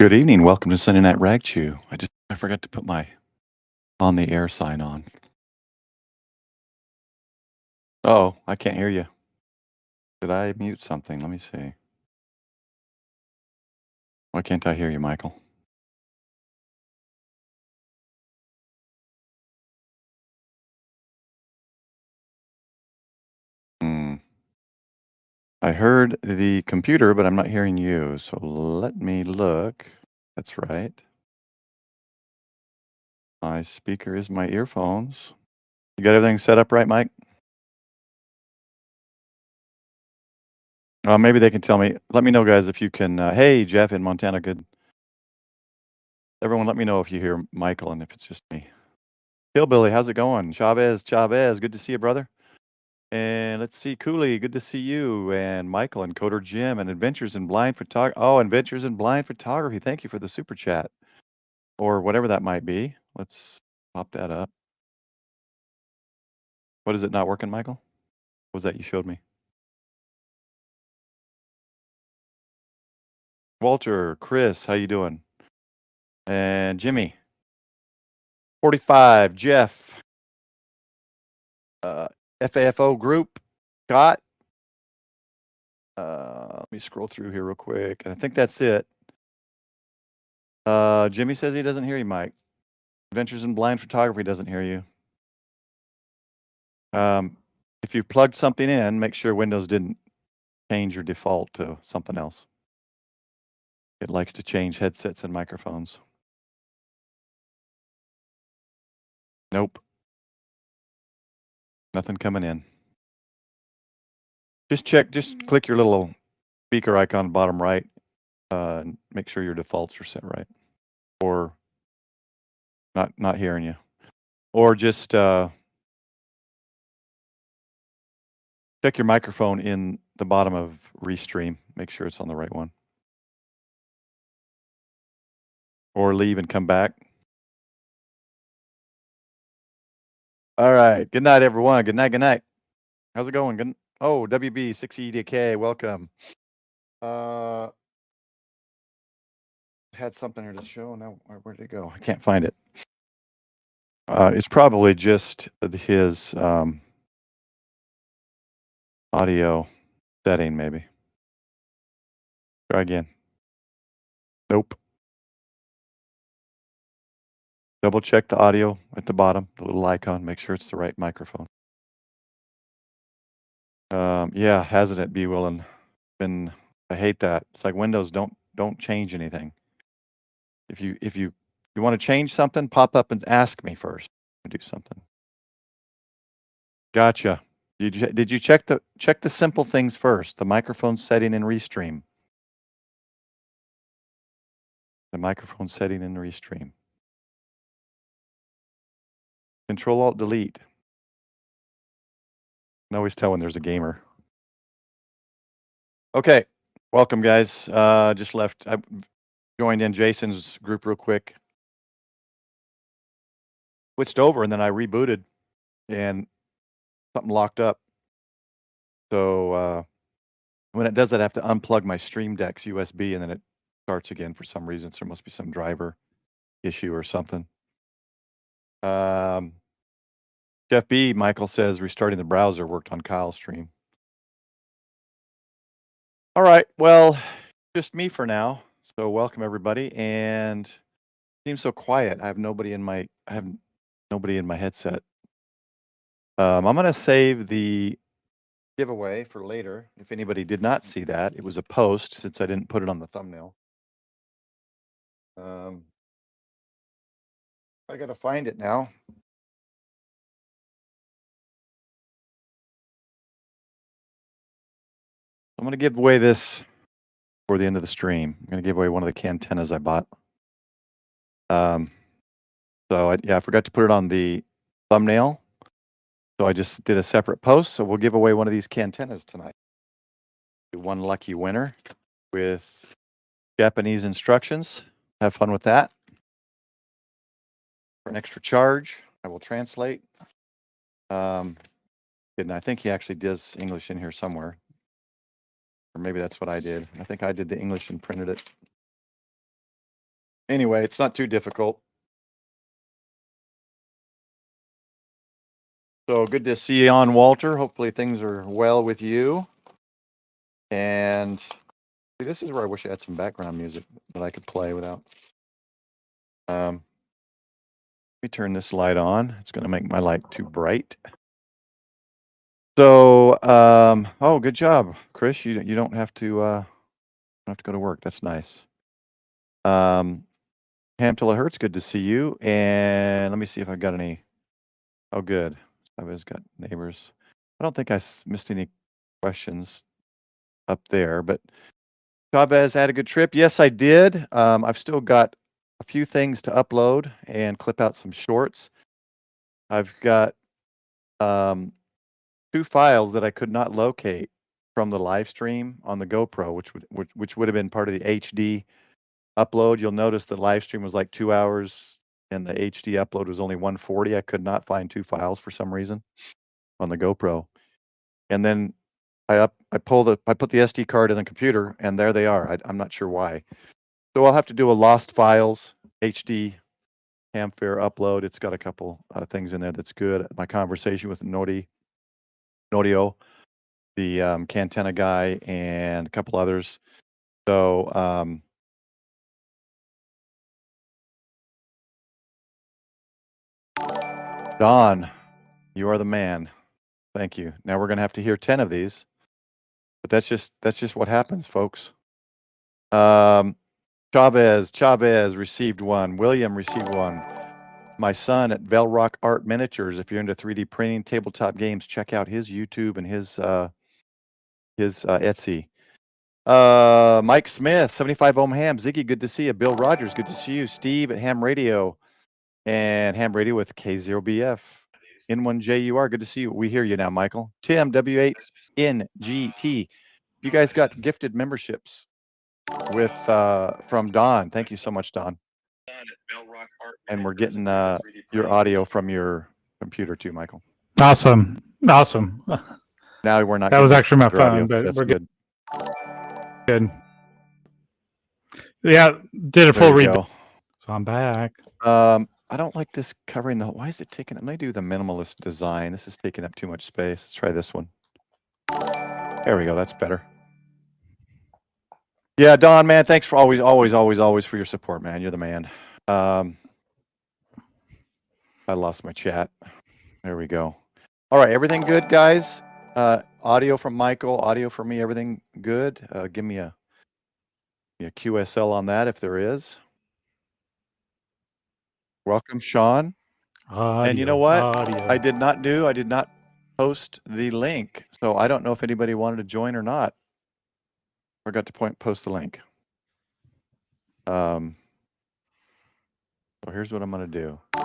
Good evening. Welcome to Sunday Night Ragchew. I forgot to put my on the air sign on. Oh, I can't hear you. Did I mute something? Let me see. Why can't I hear you, Michael? I heard the computer, but I'm not hearing you. So let me look. That's right. My speaker is my earphones. You got everything set up right, Mike? Maybe they can tell me. Let me know, guys, if you can. Hey, Jeff in Montana. Good. Everyone, let me know if you hear Michael and if it's just me. Hillbilly, how's it going? Chavez, good to see you, brother. And let's see, Cooley, good to see you. And Michael and Coder Jim and Adventures in Blind Photography. Oh, Adventures in Blind Photography. Thank you for the super chat or whatever that might be. Let's pop that up. What is it not working, Michael? What was that you showed me? Walter, Chris, how you doing? And Jimmy, 45, Jeff, FAFO group, Scott. Let me scroll through here real quick. I think that's it. Jimmy says he doesn't hear you, Mike. Adventures in Blind Photography doesn't hear you. If you plugged something in, make sure Windows didn't change your default to something else. It likes to change headsets and microphones. Nope. Nothing coming in. Just click your little speaker icon bottom right, and make sure your defaults are set right. Or not hearing you. Or just check your microphone in the bottom of Restream. Make sure it's on the right one. Or leave and come back. All right. Good night, everyone. Good night. How's it going? Good. Oh, WB 6EDK, welcome. Had something here to show. Now, where did it go? I can't find it. It's probably just his audio setting, maybe. Try again. Nope. Double check the audio at the bottom, the little icon. Make sure it's the right microphone. Yeah, hasn't it, B. Willen? I hate that. It's like Windows don't change anything. If you want to change something, pop up and ask me first to do something. Gotcha. Did you check the simple things first? The microphone setting in Restream. The microphone setting in Restream. Control Alt Delete. I can always tell when there's a gamer. Okay, welcome guys. Just left. I joined in Jason's group real quick. Switched over and then I rebooted, and something locked up. So when it does that, I have to unplug my Stream Deck's USB, and then it starts again for some reason. So there must be some driver issue or something. Jeff B. Michael says restarting the browser worked on Kyle's stream. All right, well, just me for now. So welcome everybody, and it seems so quiet. I have nobody in my headset. I'm gonna save the giveaway for later. If anybody did not see that, it was a post since I didn't put it on the thumbnail. I gotta find it now. I'm gonna give away this for the end of the stream. I'm gonna give away one of the cantenas I bought. So I forgot to put it on the thumbnail. So I just did a separate post. So we'll give away one of these cantenas tonight. One lucky winner with Japanese instructions. Have fun with that. For an extra charge, I will translate. And I think he actually does English in here somewhere. Or maybe that's what I did. I think I did the English and printed it. Anyway, it's not too difficult. So good to see you on, Walter. Hopefully things are well with you. And see, this is where I wish I had some background music that I could play without. Let me turn this light on. It's going to make my light too bright. So, oh, good job, Chris. You don't have to go to work. That's nice. Ham till it hurts. Good to see you. And let me see if I've got any. Oh, good. I've got neighbors. I don't think I missed any questions up there, but Chavez had a good trip. Yes, I did. I've still got a few things to upload and clip out some shorts. I've got 2 files that I could not locate from the live stream on the GoPro, which would have been part of the HD upload. You'll notice the live stream was like 2 hours and the HD upload was only 140. I could not find 2 files for some reason on the GoPro. And then I put the SD card in the computer and there they are. I'm not sure why. So I'll have to do a lost files HD Hamfair upload. It's got a couple things in there that's good. My conversation with Nodio, the Cantenna guy, and a couple others. So Don, you are the man. Thank you. Now we're gonna have to hear 10 of these, but that's just what happens, folks. Chavez received 1. William received 1. My son at Velrock Art Miniatures. If you're into 3D printing, tabletop games, check out his YouTube and his Etsy. Mike Smith, 75 Ohm Ham. Ziggy, good to see you. Bill Rogers, good to see you. Steve at Ham Radio, and Ham Radio with K0BF. N1JUR, good to see you. We hear you now, Michael. Tim, W8NGT. You guys got gifted memberships with from Don. Thank you so much, Don. And we're getting your audio from your computer too, Michael. Awesome. Now we're not. That was actually my phone, audio. but that's we're good. Good. Yeah, did a full rebuild. So I'm back. I don't like this covering the. Why is it taking? Let me do the minimalist design. This is taking up too much space. Let's try this one. There we go. That's better. Yeah, Don, man, thanks for always for your support, man. You're the man. I lost my chat. There we go. All right, everything good, guys? Audio from Michael, audio from me, everything good? Give me a QSL on that if there is. Welcome, Sean. And you know what? I did not post the link, so I don't know if anybody wanted to join or not. Forgot to post the link. So here's what I'm gonna do. Why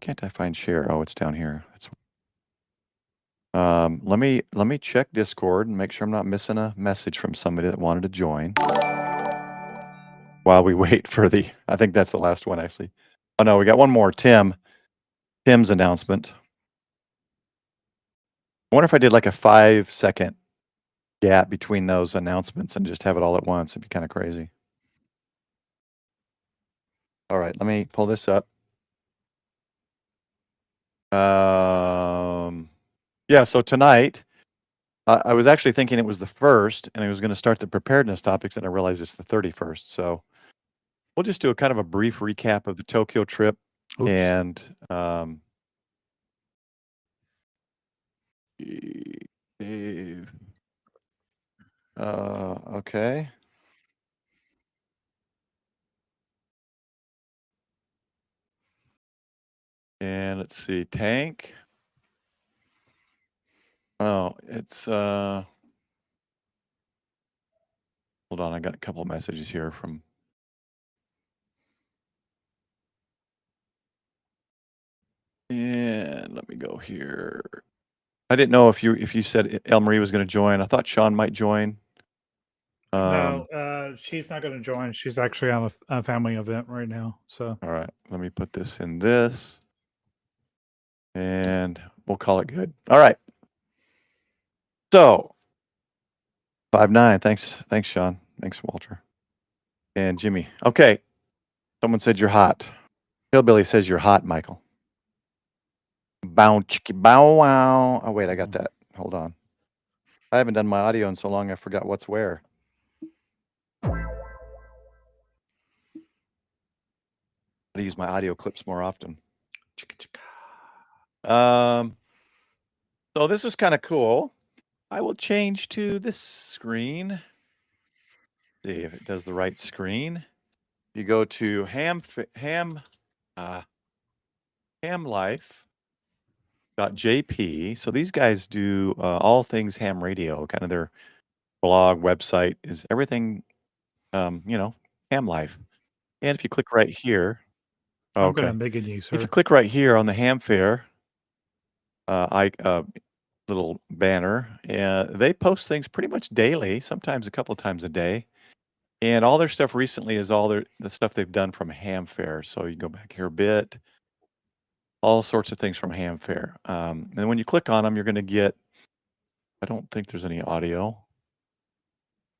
can't I find share? Oh, it's down here. Let me check Discord and make sure I'm not missing a message from somebody that wanted to join. While we wait for I think that's the last one actually. Oh no, we got one more. Tim's announcement. I wonder if I did like a 5-second gap between those announcements and just have it all at once. It'd be kind of crazy. All right, let me pull this up. Yeah, so tonight, I was actually thinking it was the 1st, and I was going to start the preparedness topics, and I realized it's the 31st. So we'll just do a kind of a brief recap of the Tokyo trip. Oops. And okay. And let's see, Tank. Oh, it's hold on, I got a couple of messages here from and let me go here. I didn't know if you said El Marie was going to join. I thought Sean might join. No, she's not going to join. She's actually on a family event right now. So all right, let me put this in this, and we'll call it good. All right. So 5'9". Thanks, Sean. Thanks, Walter. And Jimmy. Okay. Someone said you're hot. Hillbilly says you're hot, Michael. Bow chicky bow wow. Oh wait, I got that. Hold on. I haven't done my audio in so long I forgot what's where. I use my audio clips more often. So this was kind of cool. I will change to this screen. See if it does the right screen. You go to hamlife.jp. So these guys do all things ham radio. Kind of their blog website is everything, ham life. And if you click right here, I'm gonna begin you, sir. If you click right here on the ham fair, little banner, they post things pretty much daily, sometimes a couple times a day. And all their stuff recently is all the stuff they've done from ham fair. So you go back here a bit, all sorts of things from ham fair. And when you click on them, you're going to get, I don't think there's any audio.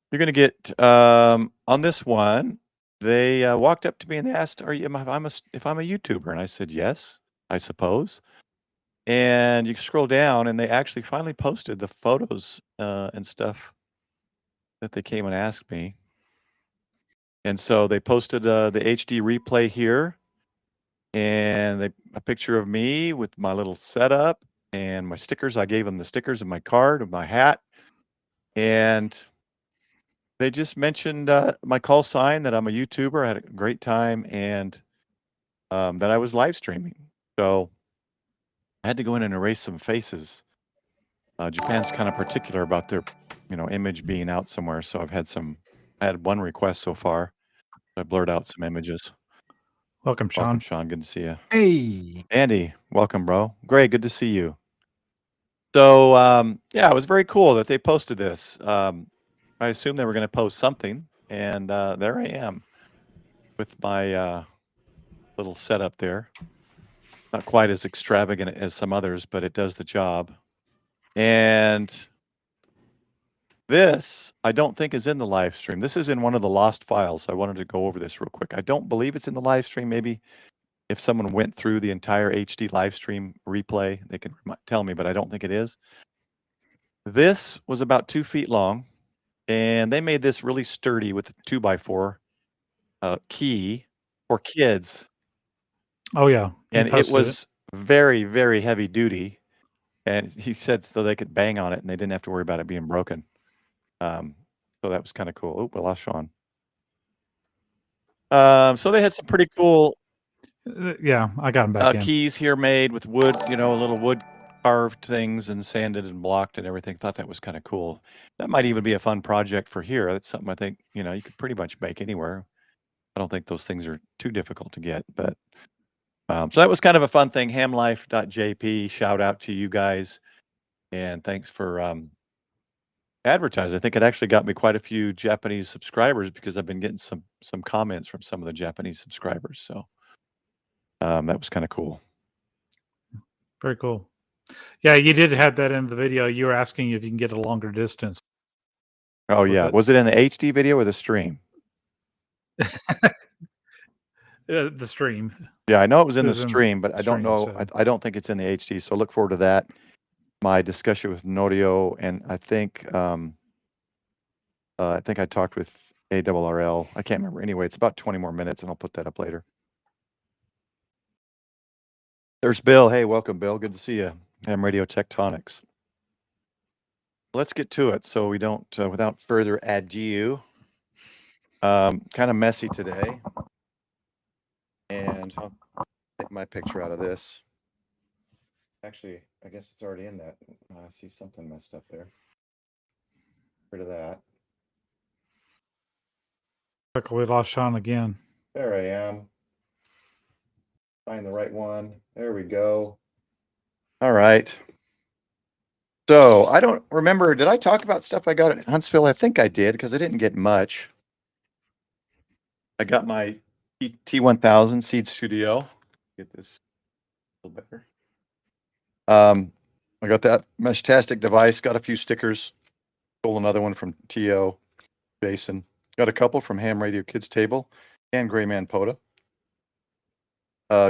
You're going to get, on this one, they walked up to me and they asked, if I'm a YouTuber? And I said, yes, I suppose. And you scroll down and they actually finally posted the photos and stuff that they came and asked me. And so they posted the HD replay here and a picture of me with my little setup and my stickers. I gave them the stickers of my card, of my hat. And they just mentioned my call sign, that I'm a YouTuber. I had a great time, and that I was live streaming. So I had to go in and erase some faces. Japan's kind of particular about their, image being out somewhere. So I had one request so far. I blurred out some images. Welcome, Sean. Welcome, Sean. Good to see you. Hey. Andy, welcome, bro. Greg, good to see you. So, yeah, it was very cool that they posted this. I assumed they were going to post something, and there I am with my little setup there. Not quite as extravagant as some others, but it does the job. And this, I don't think, is in the live stream. This is in one of the lost files. I wanted to go over this real quick. I don't believe it's in the live stream. Maybe if someone went through the entire HD live stream replay, they can tell me, but I don't think it is. This was about 2 feet long, and they made this really sturdy with a 2x4 key for kids. Oh yeah, and it was very, very heavy duty. And he said so they could bang on it and they didn't have to worry about it being broken. So that was kind of cool. Oh, we lost Sean. So they had some pretty cool. Yeah, I got him back in. Keys here made with wood, little wood carved things and sanded and blocked and everything. Thought that was kind of cool. That might even be a fun project for here. That's something I think, you could pretty much make anywhere. I don't think those things are too difficult to get, but so that was kind of a fun thing. Hamlife.jp. Shout out to you guys, and thanks for advertising. I think it actually got me quite a few Japanese subscribers because I've been getting some comments from some of the Japanese subscribers. So that was kind of cool. Very cool. Yeah, you did have that in the video. You were asking if you can get a longer distance. Oh yeah, was it in the HD video or the stream? The stream. Yeah, I know it was in the stream, but I don't know. So. I don't think it's in the HD. So look forward to that. My discussion with Norio, and I think I talked with ARRL. I can't remember. Anyway, it's about 20 more minutes, and I'll put that up later. There's Bill. Hey, welcome, Bill. Good to see you. Ham Radio Tectonics. Let's get to it, so we don't, without further ado. Kind of messy today, and I'll take my picture out of this. Actually, I guess it's already in that. I see something messed up there. Get rid of that. Look, we lost Sean again. There I am. Find the right one. There we go. All right. So I don't remember. Did I talk about stuff I got at Huntsville? I think I did because I didn't get much. I got my T1000 Seed Studio. Get this a little better. I got that Meshtastic device. Got a few stickers. Stole another one from T.O. Jason. Got a couple from Ham Radio Kids Table and Gray Man Poda.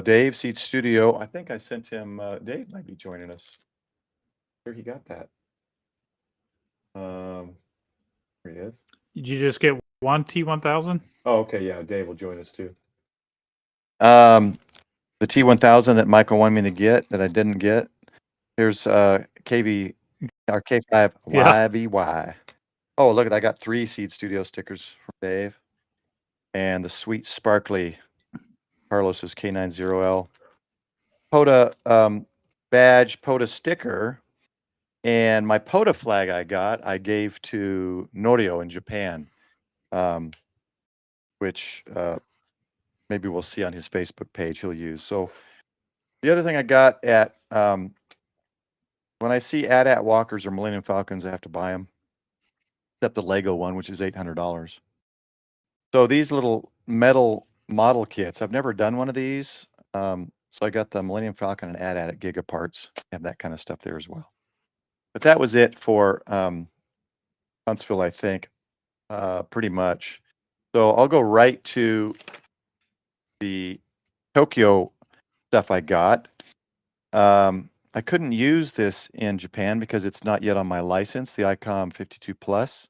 Dave, Seed Studio. I think I sent him. Dave might be joining us. Where he got that? Here he is. Did you just get one T1000? Oh, okay. Yeah, Dave will join us too. The T1000 that Michael wanted me to get that I didn't get. Here's KV or K5 Yeah. YVY. Oh, look at I got 3 Seed Studio stickers from Dave. And the sweet sparkly Carlos's K90L. POTA badge, POTA sticker, and my POTA flag I gave to Norio in Japan, which maybe we'll see on his Facebook page he'll use. So the other thing I got at, when I see AT-AT walkers or Millennium Falcons, I have to buy them, except the Lego one, which is $800. So these little metal model kits, I've never done one of these. So I got the Millennium Falcon and AT-AT at Gigaparts. Have that kind of stuff there as well. But that was it for Huntsville, I think, pretty much. So I'll go right to the Tokyo stuff I got. I couldn't use this in Japan because it's not yet on my license, the ICom 52 Plus.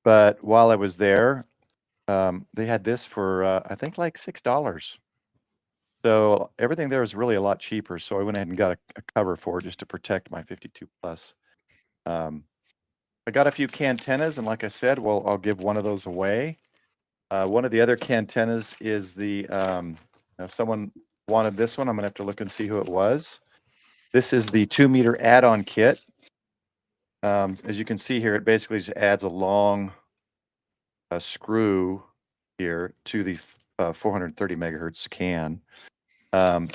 But while I was there, they had this for, I think, like $6. So everything there is really a lot cheaper. So I went ahead and got a cover for it just to protect my 52 Plus. I got a few cantenas, and like I said, well, I'll give one of those away. One of the other cantenas is the, someone wanted this one. I'm going to have to look and see who it was. This is the 2-meter add-on kit. As you can see here, it basically just adds a long screw here to the 430 megahertz can.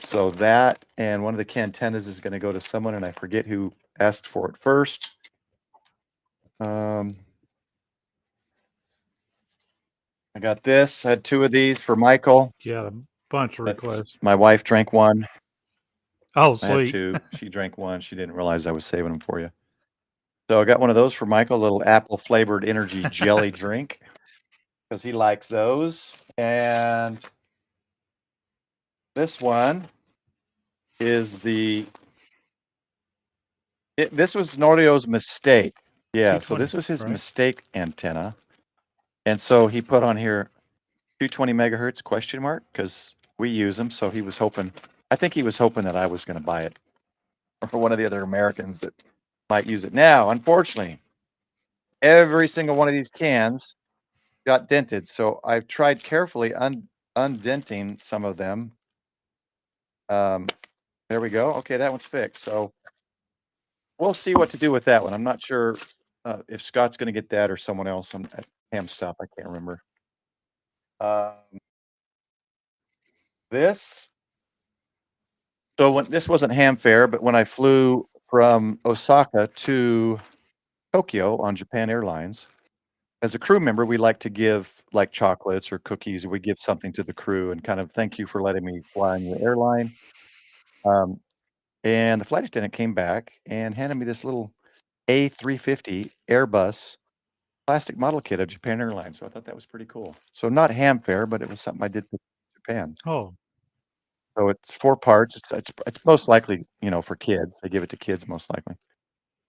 So that and one of the cantenas is going to go to someone, and I forget who asked for it first. I got this. I had 2 of these for Michael. Yeah, a bunch of requests. My wife drank one. Oh, I had sweet. 2. She drank one. She didn't realize I was saving them for you. So I got one of those for Michael, a little apple flavored energy jelly drink, because he likes those. And this one is this was Norio's mistake. Yeah, so this was his mistake antenna. And so he put on here 220 megahertz question mark, because we use them. So he was hoping, I think he was hoping that I was going to buy it, or for one of the other Americans that might use it. Now, unfortunately, every single one of these cans got dented. So I've tried carefully undenting some of them. There we go. Okay, that one's fixed. So we'll see what to do with that one. I'm not sure if Scott's going to get that or someone else. I'm at Ham Stop. I can't remember. This. So when this wasn't Ham Fair, but when I flew from Osaka to Tokyo on Japan Airlines, as a crew member, we like to give like chocolates or cookies, or we give something to the crew and kind of thank you for letting me fly on your airline. And the flight attendant came back and handed me this little A350 Airbus plastic model kit of Japan Airlines. So I thought that was pretty cool. So not Ham Fair, but it was something I did for Japan. Oh, So it's 4 parts. It's most likely, for kids. They give it to kids most likely.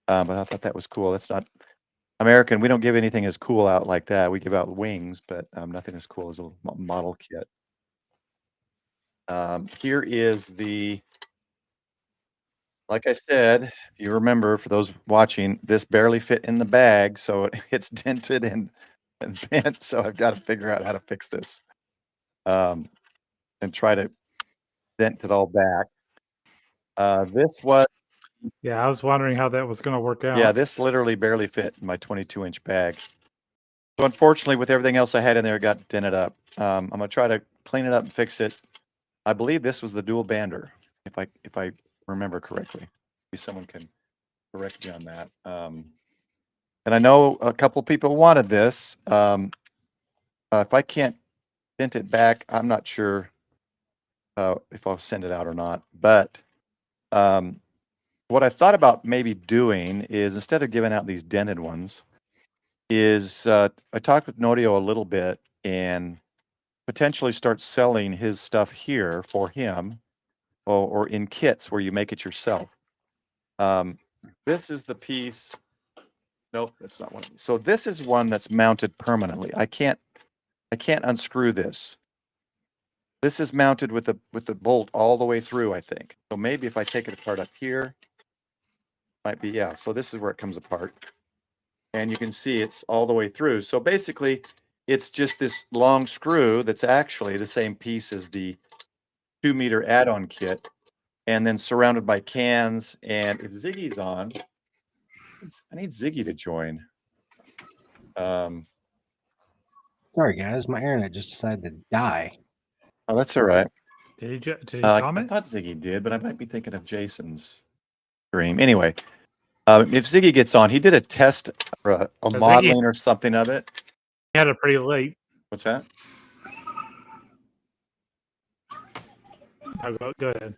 But I thought that was cool. That's not American. We don't give anything as cool out like that. We give out wings, but nothing as cool as a model kit. Here is like I said, if you remember, for those watching, this barely fit in the bag, so it's dented and bent. So I've got to figure out how to fix this, and try to dent it all back. This was. Yeah, I was wondering how that was going to work out. Yeah, this literally barely fit in my 22-inch bag. So unfortunately, with everything else I had in there, it got dented up. I'm gonna try to clean it up and fix it. I believe this was the dual bander, if I remember correctly. Maybe someone can correct me on that. And I know a couple people wanted this. If I can't dent it back, I'm not sure if I'll send it out or not. But what I thought about maybe doing is, instead of giving out these dented ones, is I talked with Nodio a little bit and potentially start selling his stuff here for him, or in kits where you make it yourself. This is the piece. Nope, that's not one of these. So this is one that's mounted permanently. I can't unscrew this. This is mounted with the bolt all the way through, I think. So maybe if I take it apart up here, might be, yeah. So this is where it comes apart. And you can see it's all the way through. So basically, it's just this long screw that's actually the same piece as the 2-meter add-on kit, and then surrounded by cans. And if Ziggy's on, I need Ziggy to join. Sorry, guys, my internet just decided to die. Oh, that's all right. Did he I comment? thought Ziggy did, but I might be thinking of Jason's stream. Anyway, if Ziggy gets on, he did a test, or a modeling or something of it. He had it pretty late. What's that? Oh, go ahead.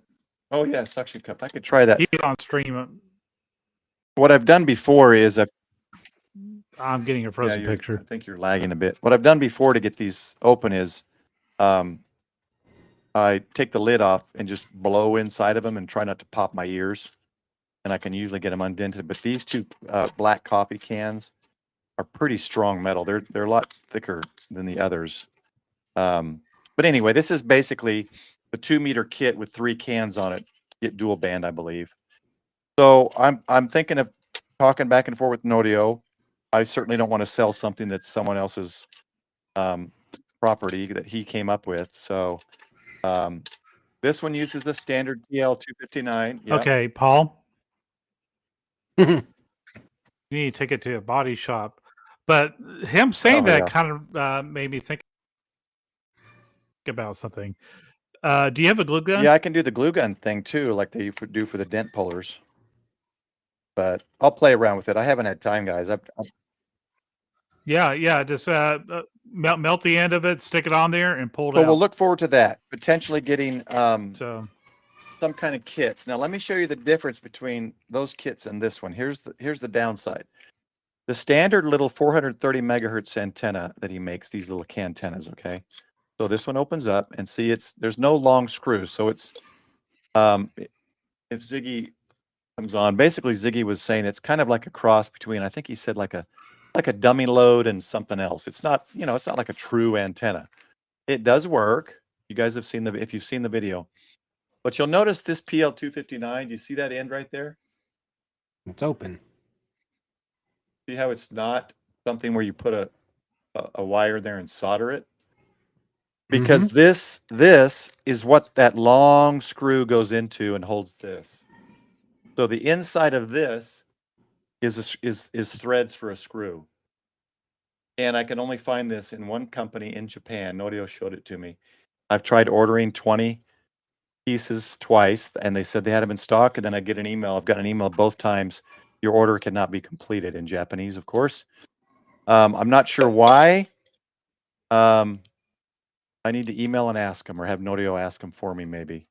Oh yeah, suction cup. I could try that. He's on stream. What I've done before is I'm getting a frozen picture. I think you're lagging a bit. What I've done before to get these open is I take the lid off and just blow inside of them and try not to pop my ears. And I can usually get them undented. But these two black coffee cans are pretty strong metal. They're a lot thicker than the others. But anyway, this is basically the 2-meter kit with 3 cans on it. Get dual band, I believe. So I'm thinking of talking back and forth with Nodio. I certainly don't want to sell something that's someone else's property that he came up with. So this one uses the standard TL259. Yep. Okay, Paul. You need to take it to a body shop. But him saying that kind of made me think about something. Do you have a glue gun? Yeah, I can do the glue gun thing too, like they do for the dent pullers. But I'll play around with it. I haven't had time, guys. Yeah. Just melt the end of it, stick it on there, and pull it out. So we'll look forward to that. Potentially getting some kind of kits. Now let me show you the difference between those kits and this one. Here's the downside. The standard little 430 megahertz antenna that he makes, these little cantennas, okay? So this one opens up, and see, there's no long screw. So it's if Ziggy comes on, basically Ziggy was saying it's kind of like a cross between, I think he said like a dummy load and something else. It's not, it's not like a true antenna. It does work. You guys have seen if you've seen the video. But you'll notice this PL259, do you see that end right there? It's open. See how it's not something where you put a wire there and solder it? Because this is what that long screw goes into and holds this. So the inside of this is threads for a screw. And I can only find this in one company in Japan. Nodio showed it to me. I've tried ordering 20 pieces twice, and they said they had them in stock, and then I get an email. I've got an email both times. Your order cannot be completed, in Japanese, of course. I'm not sure why. I need to email and ask them, or have Nodio ask them for me, maybe.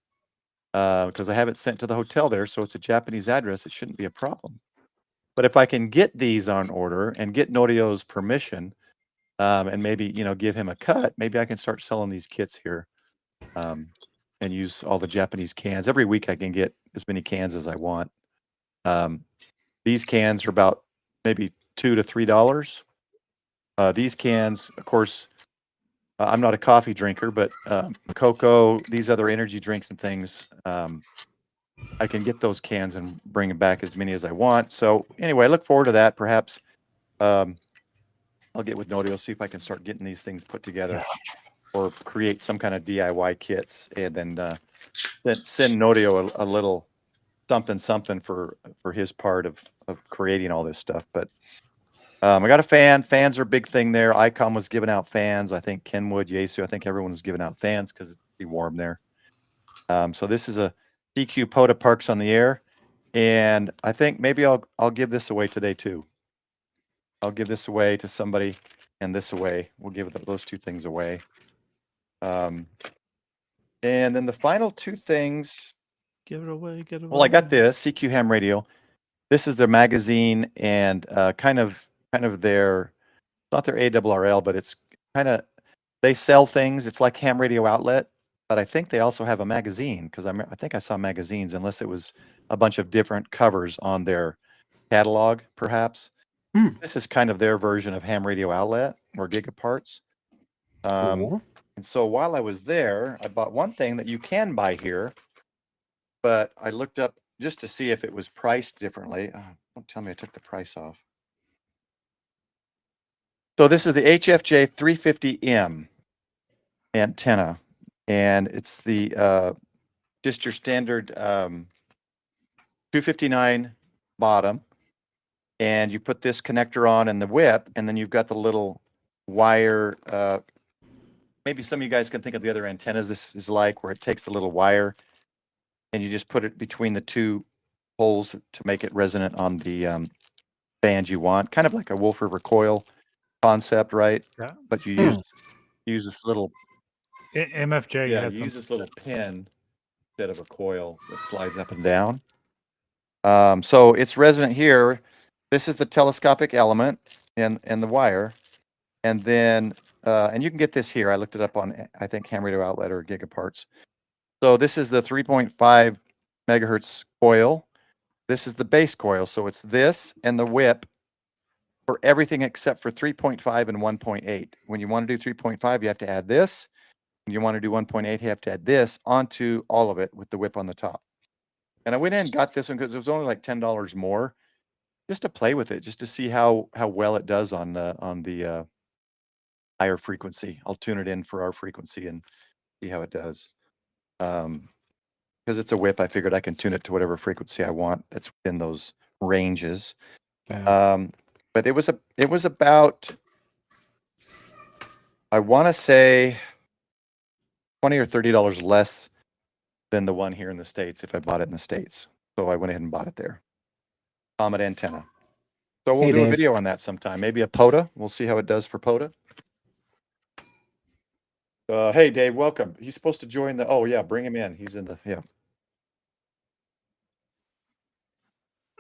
Because I have it sent to the hotel there, so it's a Japanese address. It shouldn't be a problem. But if I can get these on order and get Nodio's permission, and maybe, give him a cut, maybe I can start selling these kits here, and use all the Japanese cans. Every week I can get as many cans as I want. These cans are about maybe $2 to $3. These cans, of course, I'm not a coffee drinker, but cocoa, these other energy drinks and things, I can get those cans and bring them back as many as I want. So anyway, I look forward to that. Perhaps I'll get with Nodio, see if I can start getting these things put together, or create some kind of DIY kits, and then send Nodio a little something for his part of creating all this stuff. But I got a fan. Fans are a big thing there. ICom was giving out fans. I think Kenwood, Yasu, I think everyone was giving out fans because it's pretty warm there. So this is a DQ POTA Parks on the Air, and I think maybe I'll give this away today too. I'll give this away to somebody, and this away. We'll give those two things away. And then the final two things. Give it away. Well, I got this CQ Ham Radio. This is their magazine, and kind of their not their ARRL, but it's kind of, they sell things. It's like ham radio outlet, but I think they also have a magazine because I think I saw magazines, unless it was a bunch of different covers on their catalog, perhaps. This is kind of their version of ham radio outlet or gigaparts. Cool. And so while I was there, I bought one thing that you can buy here, but I looked up just to see if it was priced differently. Don't tell me I took the price off. So this is the HFJ 350M antenna, and it's the just your standard 259 bottom, and you put this connector on and the whip, and then you've got the little wire. Maybe some of you guys can think of the other antennas this is like, where it takes the little wire and you just put it between the two holes to make it resonant on the band you want, kind of like a Wolf River coil concept, right? Yeah. But you use this little MFJ. you use this little pin instead of a coil that slides up and down. So it's resonant here. This is the telescopic element and the wire, and then and you can get this here. I looked it up on, I think, Ham Radio Outlet or Gigaparts. So this is the 3.5 megahertz coil. This is the base coil. So it's this and the whip for everything except for 3.5 and 1.8. When you want to do 3.5, you have to add this. When you want to do 1.8, you have to add this onto all of it with the whip on the top. And I went in and got this one because it was only like $10 more, just to play with it, just to see how well it does on the higher frequency. I'll tune it in for our frequency and see how it does. Because it's a whip, I figured I can tune it to whatever frequency I want that's within those ranges. But it was about, I want to say, $20 or $30 less than the one here in the States if I bought it in the States. So I went ahead and bought it there. Comet antenna. So we'll do a video on that sometime. Maybe a POTA. We'll see how it does for POTA. Hey, Dave, welcome. He's supposed to join the, oh yeah, bring him in. He's in the, yeah.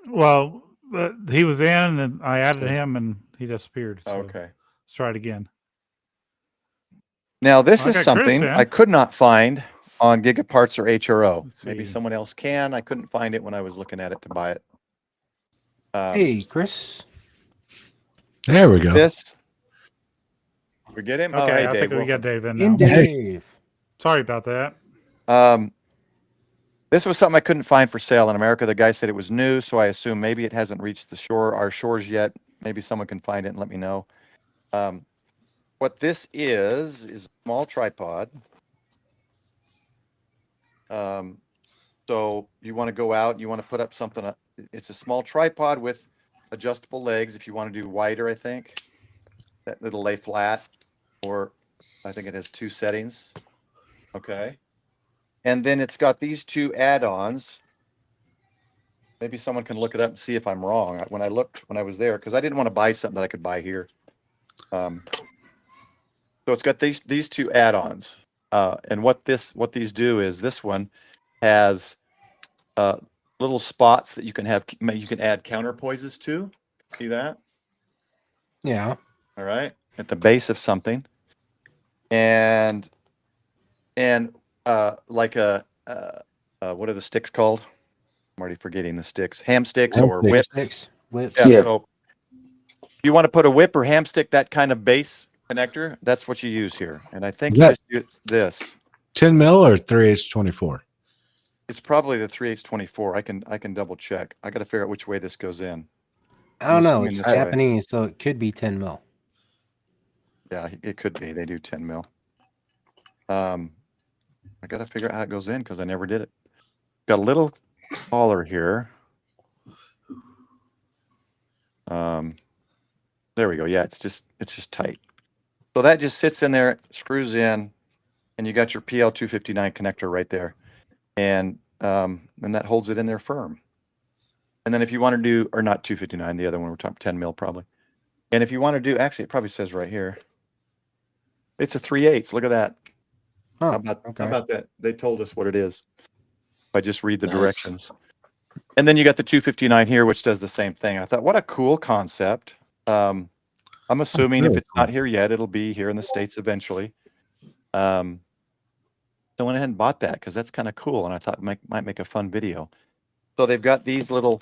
Well, he was in and I added him and he disappeared. So Okay. let's try it again. Now, this is something I could not find on Gigaparts or HRO. Maybe someone else can. I couldn't find it when I was looking at it to buy it. Hey, Chris. There we go. This. We get him? Okay, oh, hey, I Dave, think we got Dave in now. Dave. Sorry about that. This was something I couldn't find for sale in America. The guy said it was new, so I assume maybe it hasn't reached our shores yet. Maybe someone can find it and let me know. What this is a small tripod. So you want to go out, you want to put up something. It's a small tripod with adjustable legs. If you want to do wider, I think that it'll lay flat, or I think it has 2 settings. Okay. And then it's got these 2 add-ons. Maybe someone can look it up and see if I'm wrong. When I was there, because I didn't want to buy something that I could buy here. So it's got these 2 add-ons, and what these do is this one has little spots that you can add counterpoises to. See that? Yeah. All right, at the base of something, and like what are the sticks called? I'm already forgetting the sticks. Ham sticks or whips. Whips. Yeah. So if you want to put a whip or ham stick, that kind of base connector, that's what you use here. And I think you just use this 10 mil or 3H24. It's probably the 3H24. I can double check. I got to figure out which way this goes in. I don't know. It's Japanese, so it could be 10 mil. Yeah, it could be. They do 10 mil. I got to figure out how it goes in because I never did it. Got a little collar here. There we go. Yeah, it's just tight. So that just sits in there, screws in, and you got your PL259 connector right there, and that holds it in there firm. And then if you want to do, or not 259, the other one we're talking 10 mil probably. And if you want to do, actually, it probably says right here, it's a 3/8. Look at that. Oh, how about that? They told us what it is. If I just read the directions. And then you got the 259 here, which does the same thing. I thought, what a cool concept. I'm assuming if really it's not here yet, it'll be here in the States eventually. So I went ahead and bought that because that's kind of cool, and I thought it might make a fun video. So they've got these little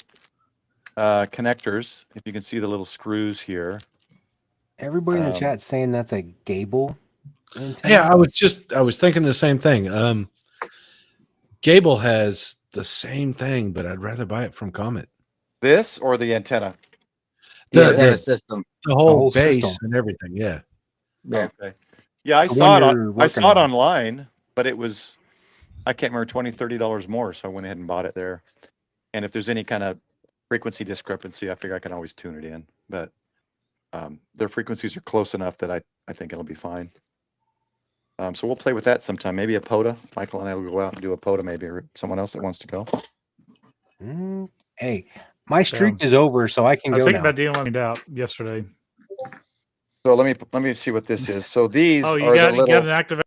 connectors. If you can see the little screws here. Everybody in the chat's saying that's a Gable antenna. Yeah, I was thinking the same thing. Gable has the same thing, but I'd rather buy it from Comet. This or the antenna? The antenna system. The whole whole base system. and everything. Yeah. Yeah. Okay. Yeah, I The saw one it. you're I saw working it on. online, but it was, I can't remember, $20-$30 more. So I went ahead and bought it there. And if there's any kind of frequency discrepancy, I figure I can always tune it in. But their frequencies are close enough that I think it'll be fine. So we'll play with that sometime. Maybe a POTA. Michael and I will go out and do a POTA, maybe, or someone else that wants to go. Hey, my streak is over, so I can I was go thinking now. about dealing with it out yesterday. So let me see what this is. So these Oh, you are got the little. an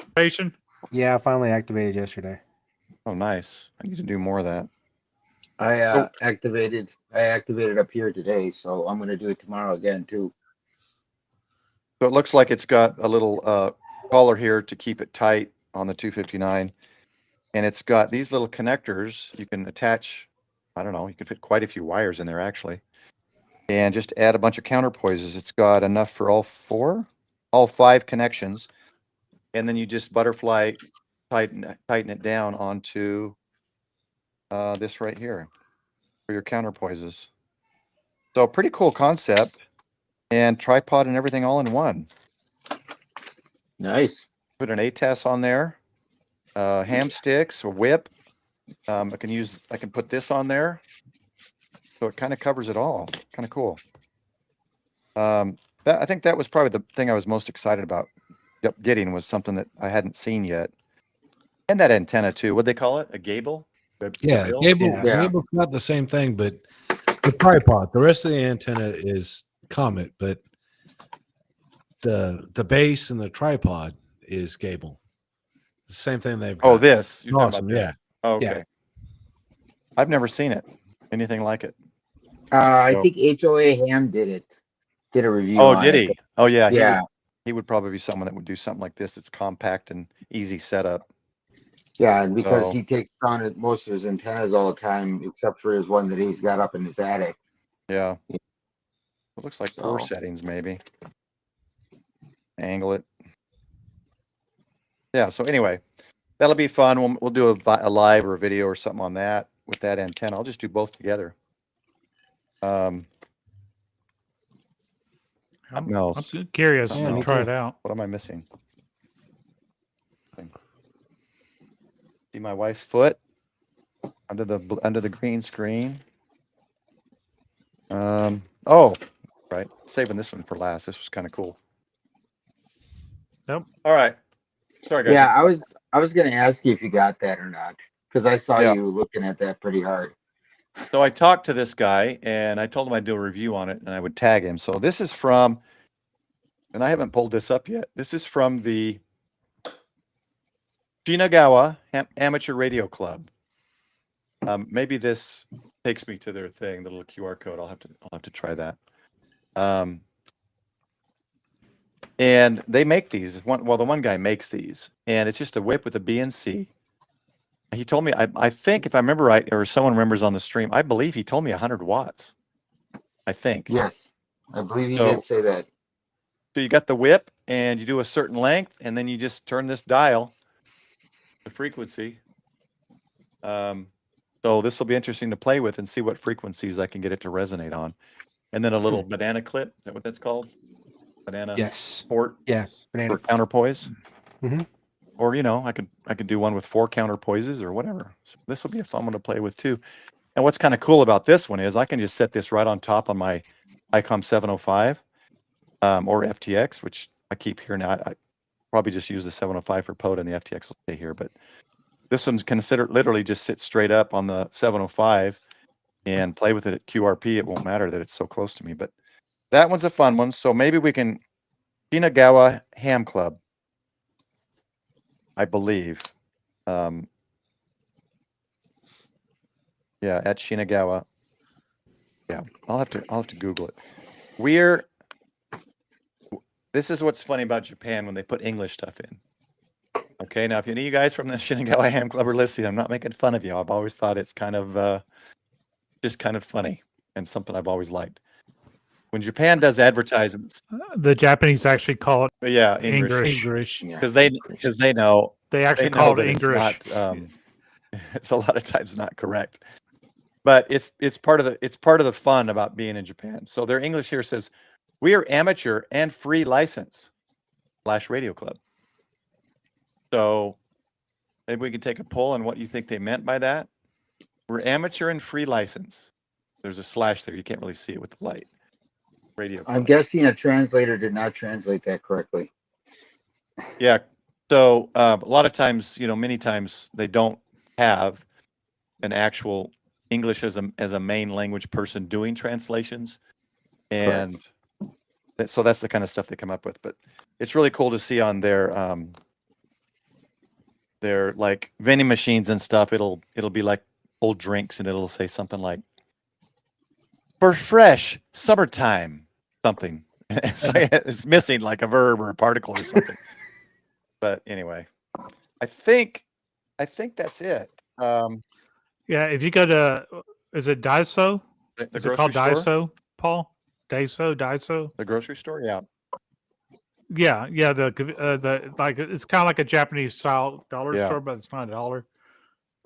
activation? Yeah, I finally activated yesterday. Oh, nice. I need to do more of that. I activated up here today, so I'm gonna do it tomorrow again too. So it looks like it's got a little collar here to keep it tight on the 259. And it's got these little connectors you can attach. I don't know, you can fit quite a few wires in there actually. And just add a bunch of counterpoises. It's got enough for all 5 connections. And then you just butterfly tighten it down onto this right here for your counterpoises. So pretty cool concept, and tripod and everything all in one. Nice. Put an ATES on there, ham sticks, a whip. I can put this on there. So it kind of covers it all. Kind of cool. I think that was probably the thing I was most excited about getting, was something that I hadn't seen yet. And that antenna too. What'd they call it? A Gable? Yeah, Yeah. Gable's not the same thing, but the tripod. The rest of the antenna is Comet, but the base and the tripod is Gable. The same thing they've got. Oh, this. You're talking Awesome, about this. yeah. Oh, okay. Yeah. I've never seen it. Anything like it. I So- think HOA Ham did a review. Oh, on did it. he? Oh, yeah. Yeah. He would probably be someone that would do something like this. It's compact and easy setup. Yeah, and because So- he takes on it most of his antennas all the time, except for his one that he's got up in his attic. Yeah. It looks like 4 So- settings, maybe. Angle it. Yeah. So anyway, that'll be fun. We'll do a live or a video or something on that with that antenna. I'll just do both together. I'm else? curious Yeah, to me try too. it out. What am I missing? See my wife's foot under the green screen. Oh, right. Saving this one for last. This was kind of cool. Nope. All right. Sorry, guys. Yeah, I was gonna ask you if you got that or not, because I saw Yeah. you looking at that pretty hard. So I talked to this guy and I told him I'd do a review on it and I would tag him. So this is from, and I haven't pulled this up yet. This is from the Shinagawa Amateur Radio Club. Maybe this takes me to their thing, the little QR code. I'll have to try that. And they make these. The one guy makes these, and it's just a whip with a BNC. He told me, I think if I remember right, or someone remembers on the stream, I believe he told me 100 watts. I think. Yes, I believe you So- did say that. So you got the whip, and you do a certain length, and then you just turn this dial, the frequency. So this will be interesting to play with and see what frequencies I can get it to resonate on. And then a little banana clip. Is that what that's called? Banana Yes. port Yeah. for Banana. counterpoise. Mhm. Or I could do one with 4 counterpoises or whatever. So this will be a fun one to play with too. And what's kind of cool about this one is I can just set this right on top on my ICom 705 or FTX, which I keep here now. I probably just use the 705 for POTA and the FTX will stay here. But this one's considered literally just sit straight up on the 705 and play with it at QRP. It won't matter that it's so close to me. But that one's a fun one. So maybe we can, Shinagawa Ham Club, I believe. Yeah, at Shinagawa. Yeah, I'll have to Google it. This is what's funny about Japan when they put English stuff in. Okay, now if any of you guys from the Shinagawa Ham Club are listening, I'm not making fun of you. I've always thought it's kind of just kind of funny and something I've always liked. When Japan does advertisements, The Japanese actually call it but yeah, English, English. Yeah. because they know They actually know call it that it's English. not, it's a lot of times not correct, but it's part of the fun about being in Japan. So their English here says, "We are amateur and free license / radio club." So maybe we can take a poll on what you think they meant by that. We're amateur and free license. There's a slash there. You can't really see it with the light. Radio club. I'm guessing a translator did not translate that correctly. Yeah. So a lot of times, many times they don't have an actual English as a main language person doing translations, and so that's the kind of stuff they come up with. But it's really cool to see on their like vending machines and stuff. It'll be like old drinks, and it'll say something like "for fresh summertime" something. It's missing like a verb or a particle or something. But anyway, I think that's it. Yeah, if you go to, is it Daiso? The Is it called grocery store? Daiso, Paul? Daiso? The grocery store, yeah. Yeah. The like it's kind of like a Japanese style dollar Yeah. store, but it's not a dollar.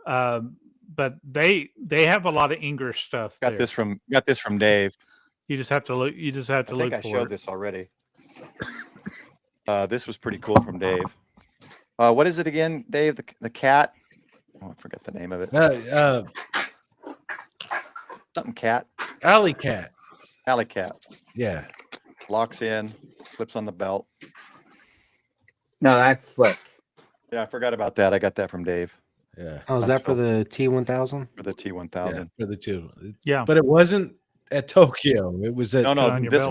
But they have a lot of English stuff. Got there. this from Dave. You just have to look. You just have to I look think I for showed it. this already. This was pretty cool from Dave. What is it again, Dave? The cat? Oh, I forgot the name of it. Something cat. Alley cat. Alley cat. Yeah. Locks in, flips on the belt. No, that's slick. Yeah, I forgot about that. I got that from Dave Yeah. Oh, is that for the T1000? for the T1000. Yeah, for the two. Yeah. But it wasn't at Tokyo. It was at No, on your this belt.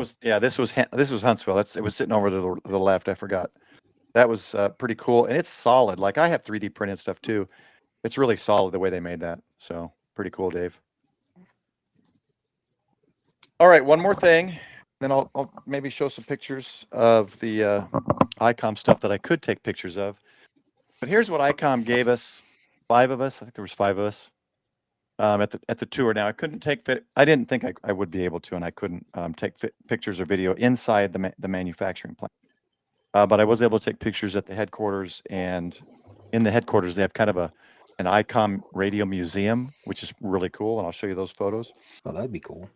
was Huntsville. It was sitting over to the left. I forgot. That was pretty cool, and it's solid. Like I have 3D printed stuff too. It's really solid the way they made that. So pretty cool, Dave. All right, one more thing, then I'll maybe show some pictures of the ICom stuff that I could take pictures of. But here's what ICom gave us. 5 of us. I think there was 5 of us at the tour. Now I couldn't take I didn't think I would be able to, and I couldn't take pictures or video inside the manufacturing plant. But I was able to take pictures at the headquarters, and in the headquarters they have kind of an ICom radio museum, which is really cool, and I'll show you those photos. Oh, that'd be cool.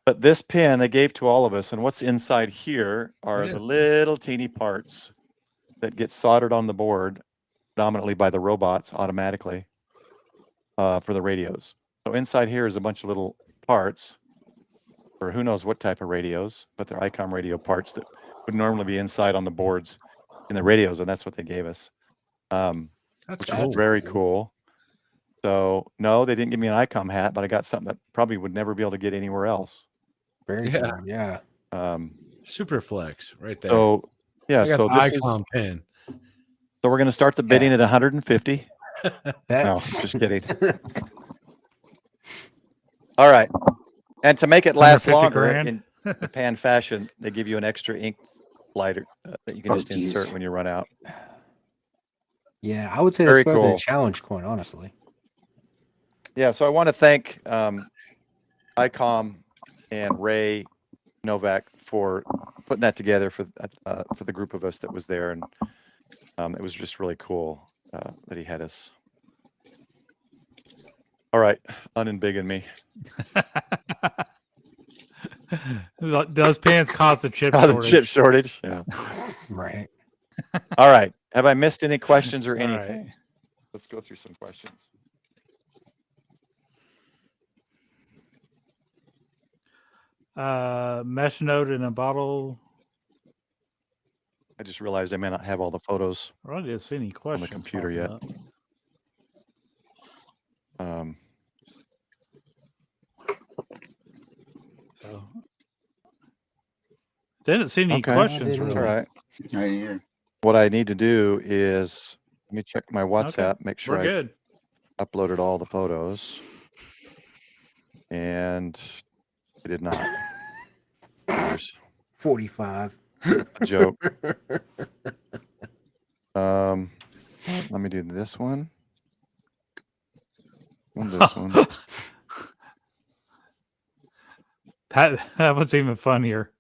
But this pin they gave to all of us, and what's inside here are the little teeny parts that get soldered on the board predominantly by the robots automatically for the radios. So inside here is a bunch of little parts for who knows what type of radios, but they're ICom radio parts that would normally be inside on the boards in the radios, and that's what they gave us. That's Which cool. is very cool. So no, they didn't give me an ICom hat, but I got something that probably would never be able to get anywhere else. Very Yeah. cool. Yeah. Super flex right there. So yeah, I got so the this is ICom pin. so we're going to start the bidding at 150. No, That's just kidding. All right, and to make it last 150 longer grand. in Japan fashion, they give you an extra ink lighter that you can just geez. insert when you run out. yeah. I would say Very that's better than cool. a challenge coin, honestly. Yeah, so I want to thank ICom and Ray Novak for putting that together for the group of us that was there, and it was just really cool that he had us. All right, unembiggen me. Those pins cause the chip Oh, the shortage. chip shortage. Yeah. Right. All right. Have I missed any questions or All anything? right. Let's go through some questions. Mesh note in a bottle. I just realized I may not have all the photos. I didn't see any questions computer popping yet. up. So, didn't see any Okay. questions. didn't That's Really. all right. Right here. What I need to do is let me check my WhatsApp, make sure We're I good. uploaded all the photos. And I did not. There's 45. A joke. Let me do this one. And this one. That was even funnier.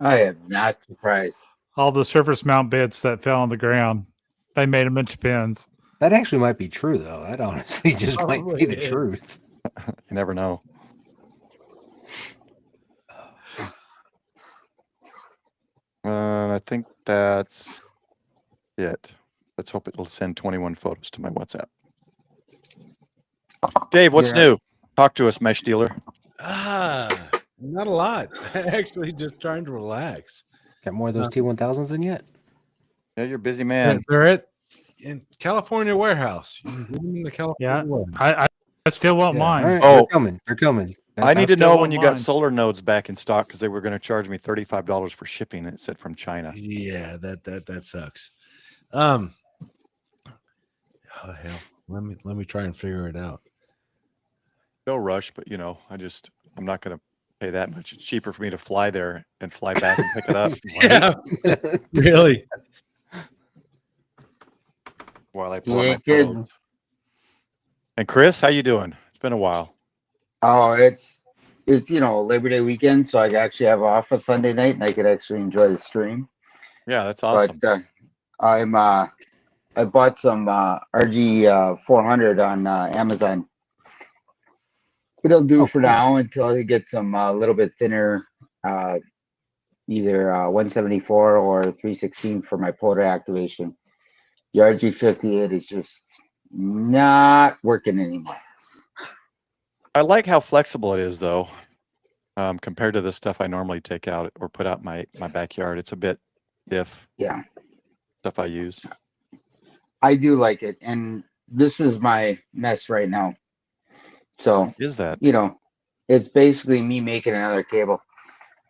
I am not surprised. All the surface mount bits that fell on the ground, they made them into pins. That actually might be true, though. That honestly just might be the truth. You never know. I think that's it. Let's hope it'll send 21 photos to my WhatsApp. Dave, what's new? Talk to us, mesh dealer. Not a lot. Actually, just trying to relax. Got more of those T1000s in yet? Yeah, you're a busy man. They're in California warehouse. You can get them in the California warehouse. I still want mine. All right, Oh. they're coming. They're coming. I need to still know want when you mine. got solar nodes back in stock because they were going to charge me $35 for shipping. It said from China. Yeah, that sucks. Oh hell. Let me try and figure it out. No rush, but I'm not going to pay that much. It's cheaper for me to fly there and fly back and pick it up. Yeah, really. While I You pull out my ain't kidding. photos. And Chris, how you doing? It's been a while. Oh, it's Labor Day weekend, so I actually have off a Sunday night, and I could actually enjoy the stream. Yeah, that's awesome. But I bought some RG 400 on Amazon. It'll do for now until I get some a little bit thinner, either 174 or 316 for my POTA activation. The RG58 is just not working anymore. I like how flexible it is, though, compared to the stuff I normally take out or put out my backyard. It's a bit stiff. Yeah, Stuff I use. I do like it, and this is my mess right now. So Is that? It's basically me making another cable.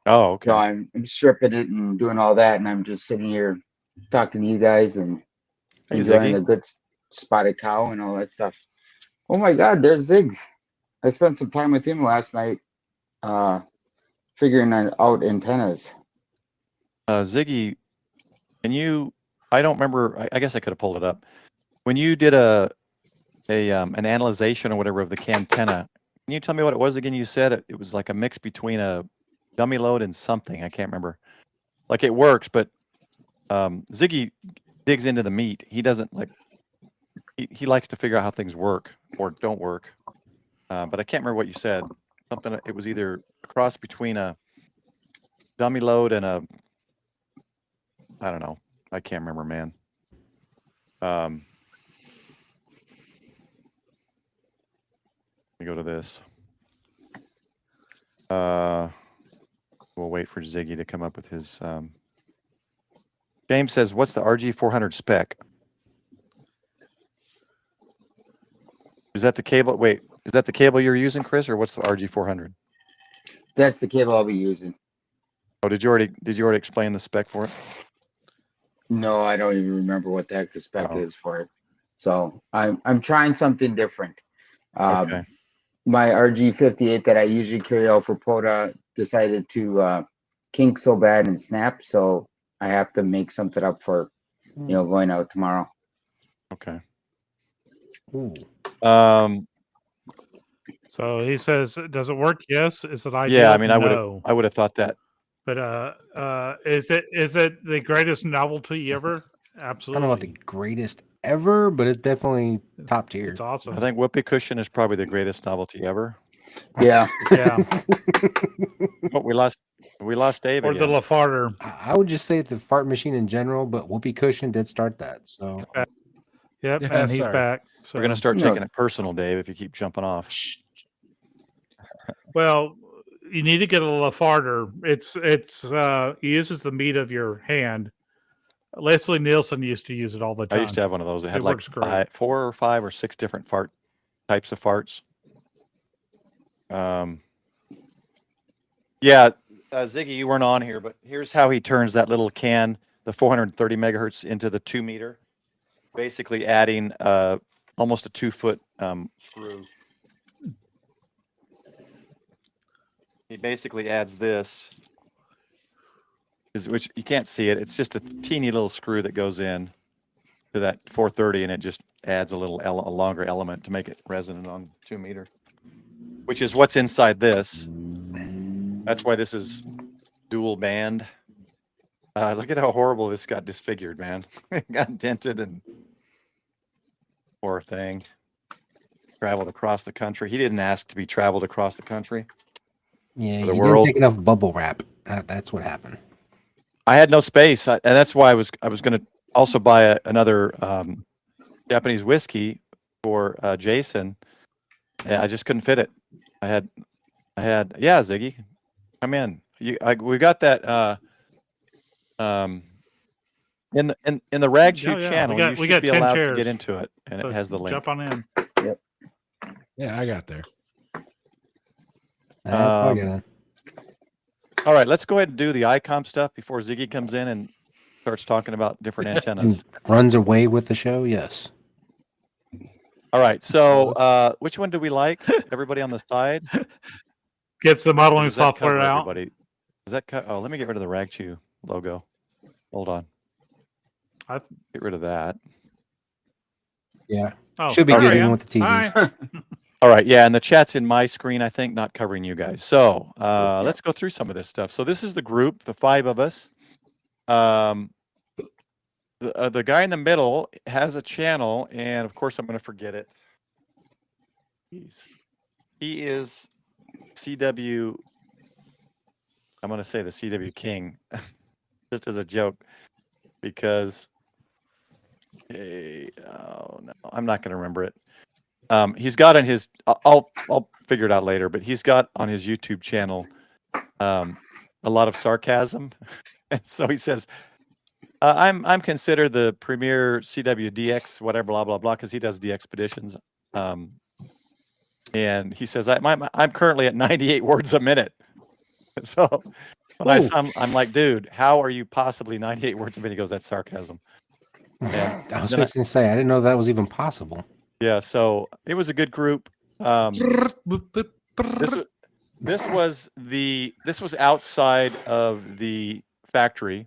Oh, okay. So I'm stripping it and doing all that, and I'm just sitting here talking to you guys and Hey, enjoying Ziggy. a good spotted cow and all that stuff. Oh my God, there's Zig. I spent some time with him last night, figuring out antennas. Ziggy, can you? I don't remember. I guess I could have pulled it up. When you did an analyzation or whatever of the Cantenna, can you tell me what it was again? You said it was like a mix between a dummy load and something. I can't remember. Like it works, but Ziggy digs into the meat. He doesn't like. He likes to figure out how things work or don't work. But I can't remember what you said. Something. It was either a cross between a dummy load and a. I don't know. I can't remember, man. Let me go to this. We'll wait for Ziggy to come up with his. James says, "What's the RG400 spec?" Is that the cable? Wait, is that the cable you're using, Chris, or what's the RG400? That's the cable I'll be using. Oh, did you already explain the spec for it? No, I don't even remember what the heck the spec Oh. is for it. So I'm trying something different. Okay. My RG58 that I usually carry out for POTA decided to kink so bad and snap, so I have to make something up for going out tomorrow. Okay. Ooh. So he says, "Does it work?" Yes. Is it ideal? Yeah, I mean, No. I would have thought that. But is it the greatest novelty ever? I don't know Absolutely. about the greatest ever, but it's definitely top tier. It's awesome. I think whoopee cushion is probably the greatest novelty ever. Yeah. Yeah. But we lost Dave Or the again. LaFarter. I would just say the fart machine in general, but Whoopee Cushion did start that. So Yep, Yeah, and he's sorry. back. So. We're gonna start No. taking it personal, Dave, if you keep jumping off. Well, you need to get a LaFarter. It's it uses the meat of your hand. Leslie Nielsen used to use it all the time. I used to have one of those. It had It like works great. 4 or 5 or 6 different types of farts. Yeah, Ziggy, you weren't on here, but here's how he turns that little can, the 430 megahertz, into the 2 meter. Basically, adding almost a 2-foot screw. He basically adds this which you can't see it. It's just a teeny little screw that goes in to that 430, and it just adds a longer element to make it resonant on 2 meter, which is what's inside this. That's why this is dual band. Look at how horrible this got disfigured, man. It got dented and poor thing. Traveled across the country. He didn't ask to be traveled across the country. Yeah, the you world. didn't take enough bubble wrap. That's what happened. I had no space, and that's why I was going to also buy another Japanese whiskey for Jason. And I just couldn't fit it. I had yeah, Ziggy, come in. We got that in the Ragchew channel. We you should got be 10 allowed chairs. to get into it, and So it has the link. Jump on in. Yeah, I got there. I'll get in. All right, let's go ahead and do the ICom stuff before Ziggy comes in and starts talking about different antennas. And runs away with the show. Yes. All right, so which one do we like? Everybody on the side? Gets the modeling Does that software cover out. everybody? Does that cut? Oh, let me get rid of the Ragchew logo. Hold on. Get rid of that. Yeah. Oh, Should be there good I even am. with the TV. Hi. All right, yeah, and the chat's in my screen, I think, not covering you guys. So let's go through some of this stuff. So this is the group, the 5 of us. The guy in the middle has a channel, and of course I'm going to forget it. He is CW. I'm going to say the CW King, just as a joke, because oh no, I'm not going to remember it. He's got on his. I'll figure it out later, but he's got on his YouTube channel a lot of sarcasm, and so he says, "I'm considered the premier CW DX whatever blah blah blah," because he does the expeditions. And he says, "I'm currently at 98 words a minute." So when I'm like, "Dude, how are you possibly 98 words a minute?" He goes, "That's sarcasm." And I was fixing to say, I didn't know that was even possible. yeah, so it was a good group. This was outside of the factory,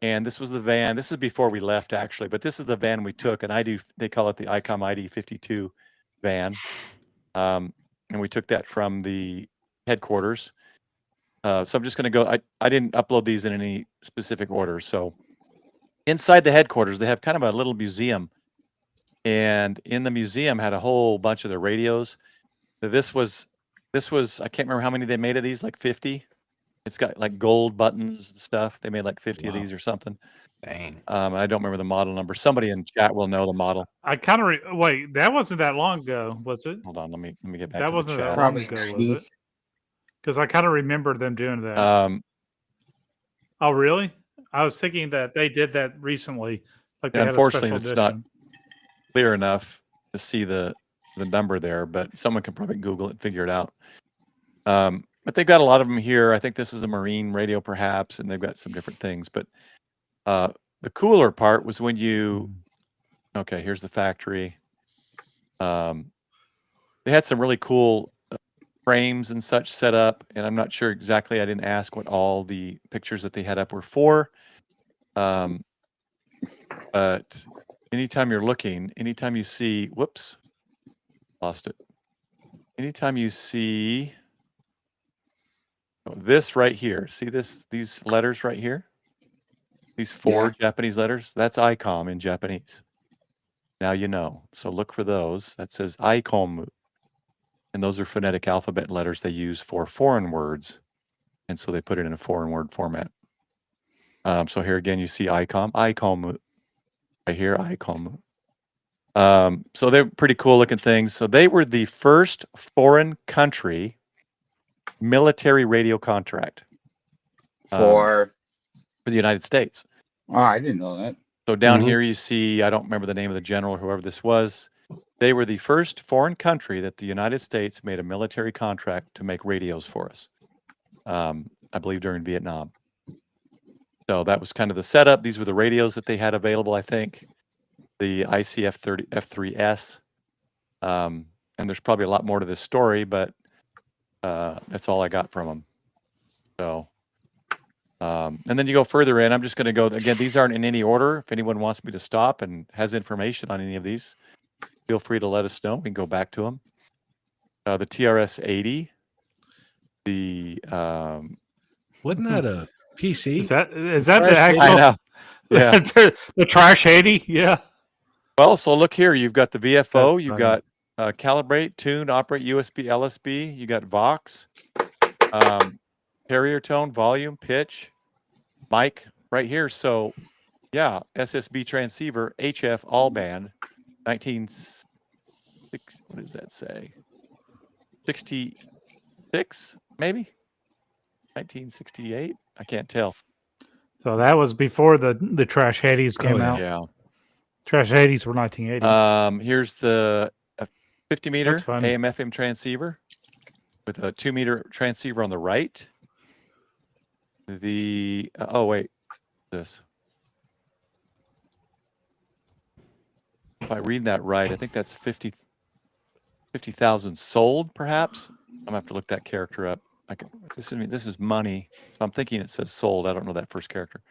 and this was the van. This is before we left, actually, but this is the van we took, and they call it the ICom ID 52 van, and we took that from the headquarters. So I'm just going to go. I didn't upload these in any specific order. So inside the headquarters, they have kind of a little museum. And in the museum had a whole bunch of the radios. This was I can't remember how many they made of these, like 50. It's got like gold buttons and stuff. They made like 50 of these or something. Dang. I don't remember the model number. Somebody in chat will know the model. I kind of wait. That wasn't that long ago, was it? Hold on, let me get back That to the wasn't chat. that long Probably ago, was 90s. it? Because I kind of remember them doing that. Oh, really? I was thinking that they did that recently. Like they had a Unfortunately, special it's not edition. clear enough to see the number there, but someone can probably Google it and figure it out. But they've got a lot of them here. I think this is a Marine radio, perhaps, and they've got some different things. But the cooler part was when you, okay, here's the factory. They had some really cool frames and such set up, and I'm not sure exactly. I didn't ask what all the pictures that they had up were for. But anytime you're looking, anytime you see, whoops, lost it. Anytime you see this right here, see these letters right here? These 4 Japanese letters, that's ICom in Japanese. Now you know. So look for those. That says ICom. And those are phonetic alphabet letters they use for foreign words. And so they put it in a foreign word format. So here again, you see ICom. ICom. Right here, ICom. So they're pretty cool looking things. So they were the first foreign country military radio contract For the United States. oh, I didn't know that. So down here you see, I don't remember the name of the general or whoever this was. They were the first foreign country that the United States made a military contract to make radios for us. I believe during Vietnam. So that was kind of the setup. These were the radios that they had available, I think. The ICF F3S. And there's probably a lot more to this story, but that's all I got from them. So And then you go further in. I'm just going to go again. These aren't in any order. If anyone wants me to stop and has information on any of these, feel free to let us know. We can go back to them. The TRS-80. The Wasn't that a PC? Is that the Trash actual? I know. Yeah. the Trash 80? Yeah. Well, so look here. You've got the VFO. That's You've funny. got calibrate, tune, operate, USB, LSB. You got Vox, carrier tone, volume, pitch, mic right here. So, yeah, SSB transceiver, HF all band, 1960. What does that say? 66, maybe 1968. I can't tell. So that was before the Trash 80s came yeah. out. Yeah. Trash 80s were 1980. Here's the 50 meter That's fun. AM FM transceiver with a 2 meter transceiver on the right. The oh wait, this. If I read that right, I think that's 50,000 sold, perhaps. I'm gonna have to look that character up. This is money, so I'm thinking it says sold. I don't know that first character.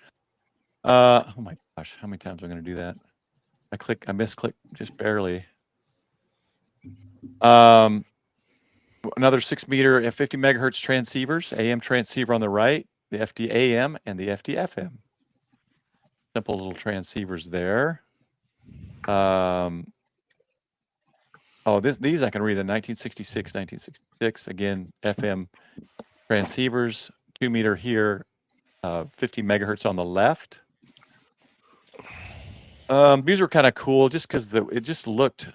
Oh my gosh, how many times am I gonna do that? I misclick just barely. Another 6 meter and 50 megahertz transceivers, AM transceiver on the right, the FD AM and the FD FM. Simple little transceivers there. These I can read in 1966. Again, FM transceivers, 2 meter here, 50 megahertz on the left. These were kind of cool just because it just looked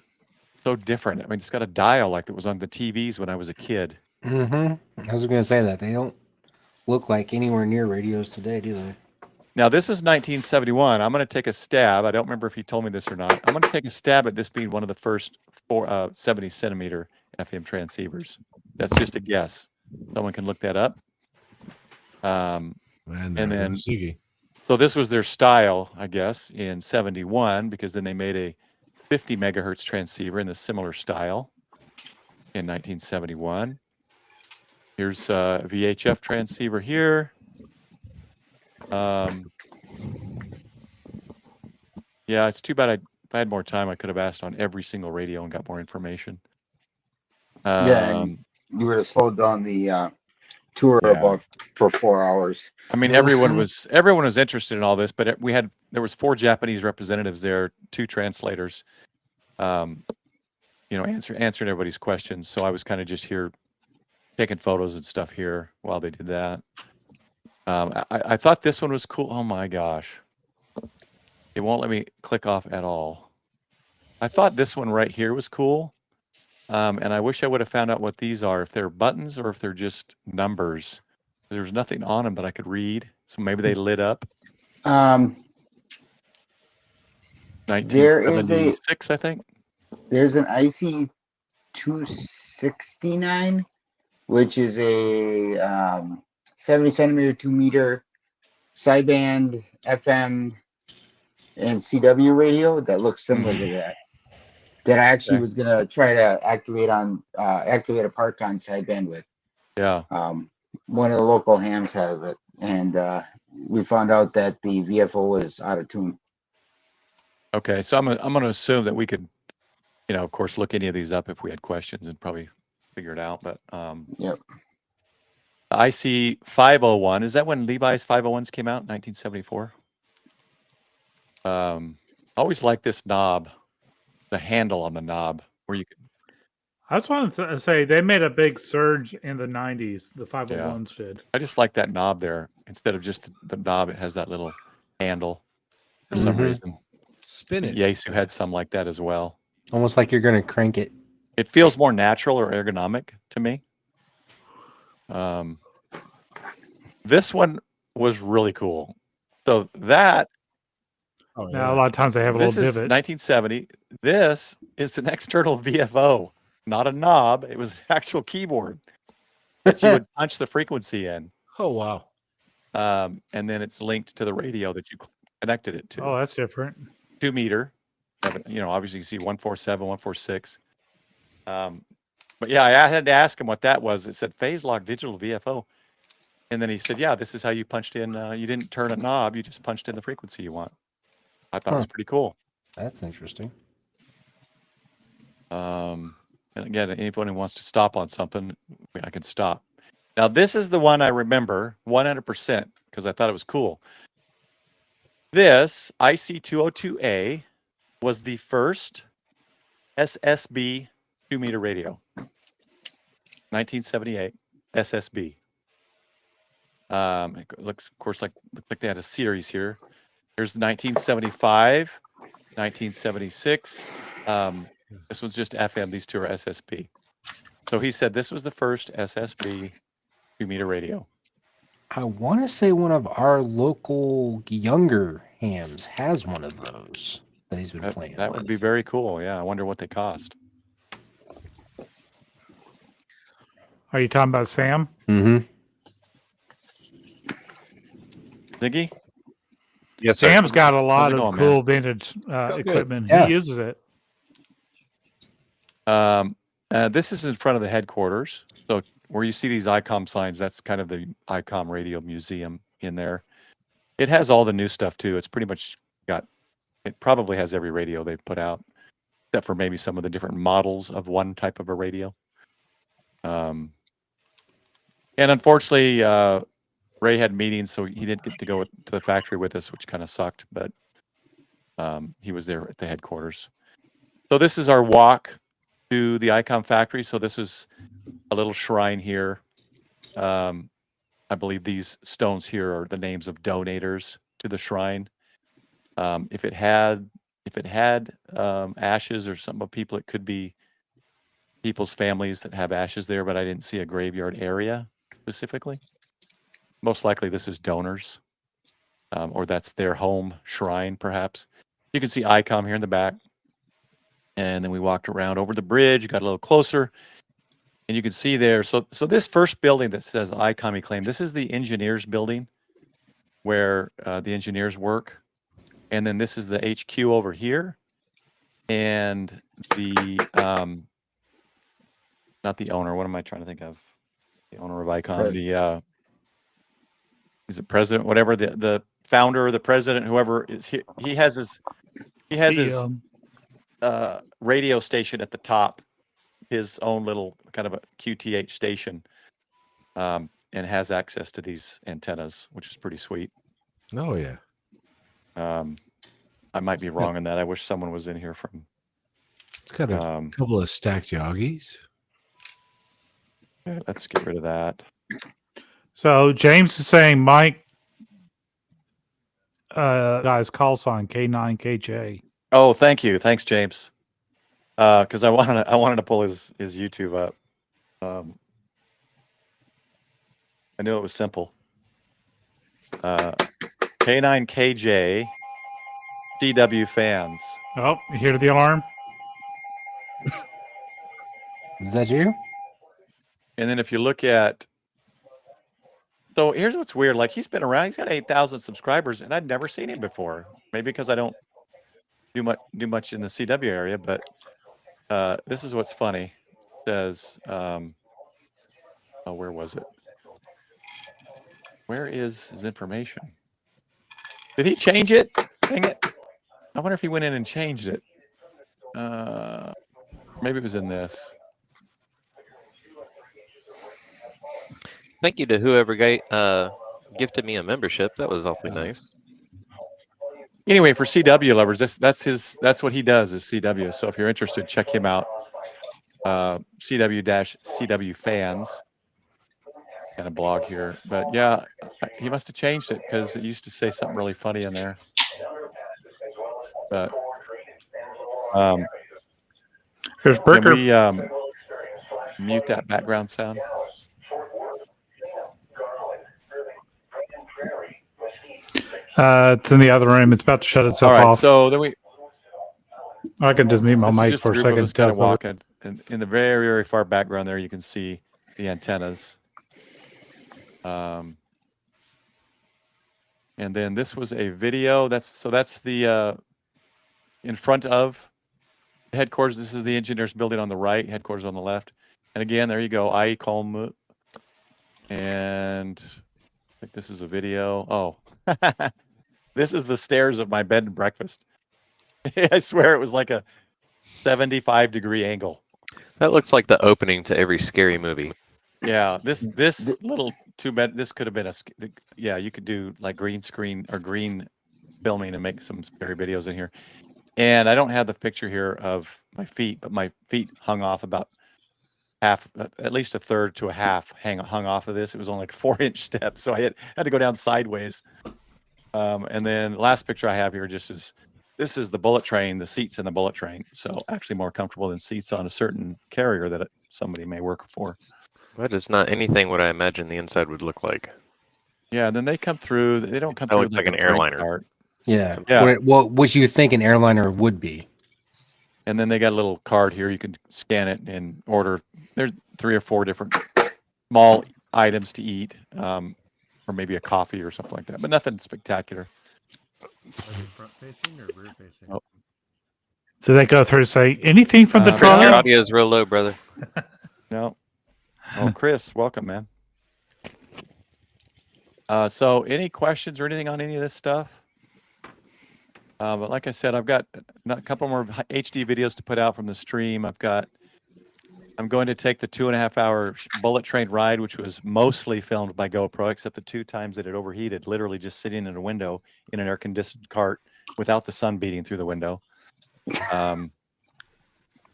so different. I mean, it's got a dial like it was on the TVs when I was a kid. I was going to say that. They don't look like anywhere near radios today, do they? Now, this was 1971. I'm going to take a stab. I don't remember if he told me this or not. I'm going to take a stab at this being one of the first 70 centimeter FM transceivers. That's just a guess. Someone can look that up. And then, so this was their style, I guess, in 71, because then they made a 50 megahertz transceiver in the similar style in 1971. Here's a VHF transceiver here. Yeah, it's too bad. If I had more time, I could have asked on every single radio and got more information. And you would have slowed down the tour about for 4 hours. I mean, everyone was interested in all this, but there was 4 Japanese representatives there, 2 translators, answering everybody's questions. So I was kind of just here taking photos and stuff here while they did that. I thought this one was cool. Oh my gosh. It won't let me click off at all. I thought this one right here was cool. And I wish I would have found out what these are, if they're buttons or if they're just numbers. There's nothing on them that I could read. So maybe they lit up. 1976, I think. There's an IC 269, which is a 70 centimeter, 2 meter sideband FM and CW radio that looks similar to that. That I actually was gonna try to activate a park on sideband with. Yeah. One of the local hams has it, and we found out that the VFO was out of tune. Okay, so I'm gonna assume that we could, of course, look any of these up if we had questions and probably figure it out. But yep. The IC 501, is that when Levi's 501s came out, 1974? I always like this knob, the handle on the knob, where you can. I just wanted to say they made a big surge in the 90s. The 501s did. I just like that knob there. Instead of just the knob, it has that little handle for some reason. Spin it. Yaesu had some like that as well. Almost like you're going to crank it. It feels more natural or ergonomic to me. This one was really cool. So that. Oh, yeah. Now, a lot of times they have a little divot. This is 1970. This is an external VFO, not a knob. It was an actual keyboard that you would punch the frequency in. Oh, wow. And then it's linked to the radio that you connected it to. Oh, that's different. 2 meter. Obviously you see 147, 146. But yeah, I had to ask him what that was. It said phase lock digital VFO. And then he said, yeah, this is how you punched in. You didn't turn a knob. You just punched in the frequency you want. I thought it was pretty cool. That's interesting. And again, anyone who wants to stop on something, I can stop. Now, this is the one I remember 100% because I thought it was cool. This IC202A was the first SSB 2-meter radio. 1978 SSB. It looks, of course, looks like they had a series here. Here's 1975, 1976. This one's just FM. These two are SSB. So he said this was the first SSB 2-meter radio. I want to say one of our local younger hams has one of those that he's been playing. That would be very cool. Yeah, I wonder what they cost. Are you talking about Sam? Mm-hmm. Ziggy? Yes, sir. Sam's got a lot going, of cool man? vintage equipment. Yeah. He uses it. This is in front of the headquarters. So where you see these ICom signs, that's kind of the ICom Radio Museum in there. It has all the new stuff too. It's pretty much it probably has every radio they've put out, except for maybe some of the different models of one type of a radio. And unfortunately, Ray had meetings, so he didn't get to go to the factory with us, which kind of sucked, but he was there at the headquarters. So this is our walk to the ICom factory. So this is a little shrine here. I believe these stones here are the names of donators to the shrine. If it had ashes or some of people, it could be people's families that have ashes there, but I didn't see a graveyard area specifically. Most likely this is donors, or that's their home shrine, perhaps. You can see ICom here in the back. And then we walked around over the bridge, got a little closer, and you can see there. So this first building that says ICom Claim, this is the engineers building where the engineers work. And then this is the HQ over here. And the, not the owner, what am I trying to think of? The owner of ICom, Right. the, is it president, whatever, the founder or the president, whoever is, he has his radio station at the top, his own little kind of a QTH station, and has access to these antennas, which is pretty sweet. Oh yeah. I might be wrong in that. I wish someone was in here from. It's got a couple of stacked Yogis. Okay, let's get rid of that. So James is saying Mike guy's call sign K9KJ. Oh, thank you. Thanks, James. Because I wanted to pull his YouTube up. I knew it was simple. K9KJ CW fans. Oh, you hear the alarm? Is that you? And then if you look at, so here's what's weird. Like he's been around. He's got 8,000 subscribers, and I'd never seen him before. Maybe because I don't do much in the CW area, but this is what's funny. It says, oh, where was it? Where is his information? Did he change it? Dang it. I wonder if he went in and changed it. Maybe it was in this. Thank you to whoever gifted me a membership. That was awfully nice. Anyway, for CW lovers, that's what he does is CW. So if you're interested, check him out. CW fans. Got a blog here, but yeah, he must have changed it because it used to say something really funny in there. But There's can Bricker. we mute that background sound? It's in the other room. It's about to shut All itself right, off. so then I can just mute my this is mic just for a a group of second. us kind of That's what it- walking, and in the very, very far background there, you can see the antennas. And then this was a video. That's the in front of the headquarters. This is the engineers building on the right, headquarters on the left. And again, there you go, ICom. And think this is a video. Oh, this is the stairs of my bed and breakfast. I swear it was like a 75-degree angle. That looks like the opening to every scary movie. Yeah, this little 2-bed. This could have been yeah. You could do like green screen or green filming and make some scary videos in here. And I don't have the picture here of my feet, but my feet hung off about half, at least a third to a half hung off of this. It was only like 4-inch steps, so I had to go down sideways. And then last picture I have here this is the bullet train, the seats in the bullet train. So actually more comfortable than seats on a certain carrier that somebody may work for. That is not anything what I imagine the inside would look like. Yeah, and then they come through. They don't come That through looks like a an drink airliner. cart. Yeah. Yeah. What you think an airliner would be. And then they got a little card here. You can scan it and order. There's 3 or 4 different small items to eat, or maybe a coffee or something like that, but nothing spectacular. Front facing or rear facing? Oh. So they go through and say anything from the Your Your trunk. audio is real low, brother. No. Oh, Chris, welcome, man. So any questions or anything on any of this stuff? But like I said, I've got a couple more HD videos to put out from the stream. I'm going to take the 2.5-hour bullet train ride, which was mostly filmed by GoPro, except the 2 times that it overheated, literally just sitting in a window in an air-conditioned cart without the sun beating through the window. So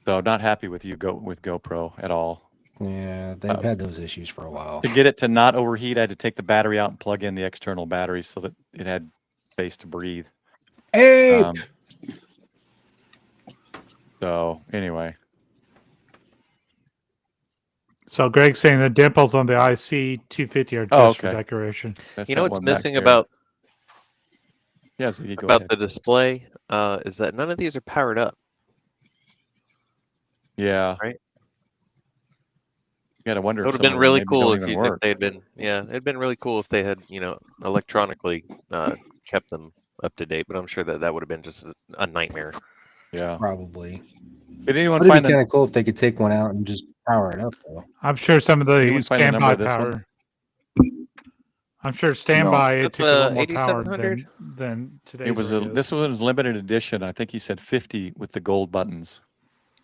not happy with GoPro at all. Yeah, they've had those issues for a while. To get it to not overheat, I had to take the battery out and plug in the external battery so that it had space to breathe. Hey, So anyway, So Greg's saying the dimples on the IC 250 are just for decoration. that's You know that what's one back missing there. about Yeah, so you go about ahead. the display is that none of these are powered up. Yeah. Right. You gotta wonder. It would if have been some of them really maybe cool don't if even work. they had been. Yeah, it'd been really cool if they had electronically kept them up to date. But I'm sure that would have been just a nightmare. Yeah. probably. Did anyone It'd be find kind the? of cool if they could take one out and just power it up, though. I'm sure some of the Anyone find the number standby of this one? power. I'm sure standby No. it took a lot more power 8700? than today's. It was this was limited edition. I think he said 50 with the gold buttons.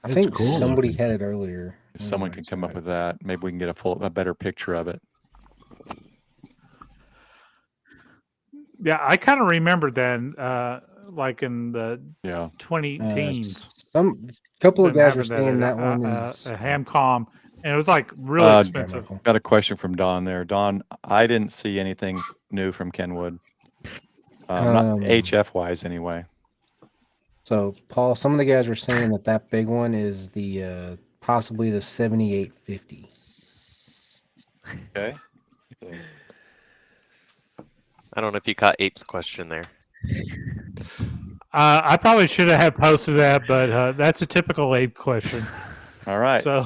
I It's think cool. somebody had it earlier. If someone can come up with that, maybe we can get a better picture of it. Yeah, I kind of remember then, like in the Yeah. 20 teens. Some couple of them guys were having saying that at one a is Hamcom, and it was like really expensive. Got a question from Don there. Don, I didn't see anything new from Kenwood. Not HF wise, anyway. So, Paul, some of the guys were saying that big one is the possibly the 7850. Okay. I don't know if you caught Ape's question there. I probably should have posted that, but that's a typical Abe question. All right. So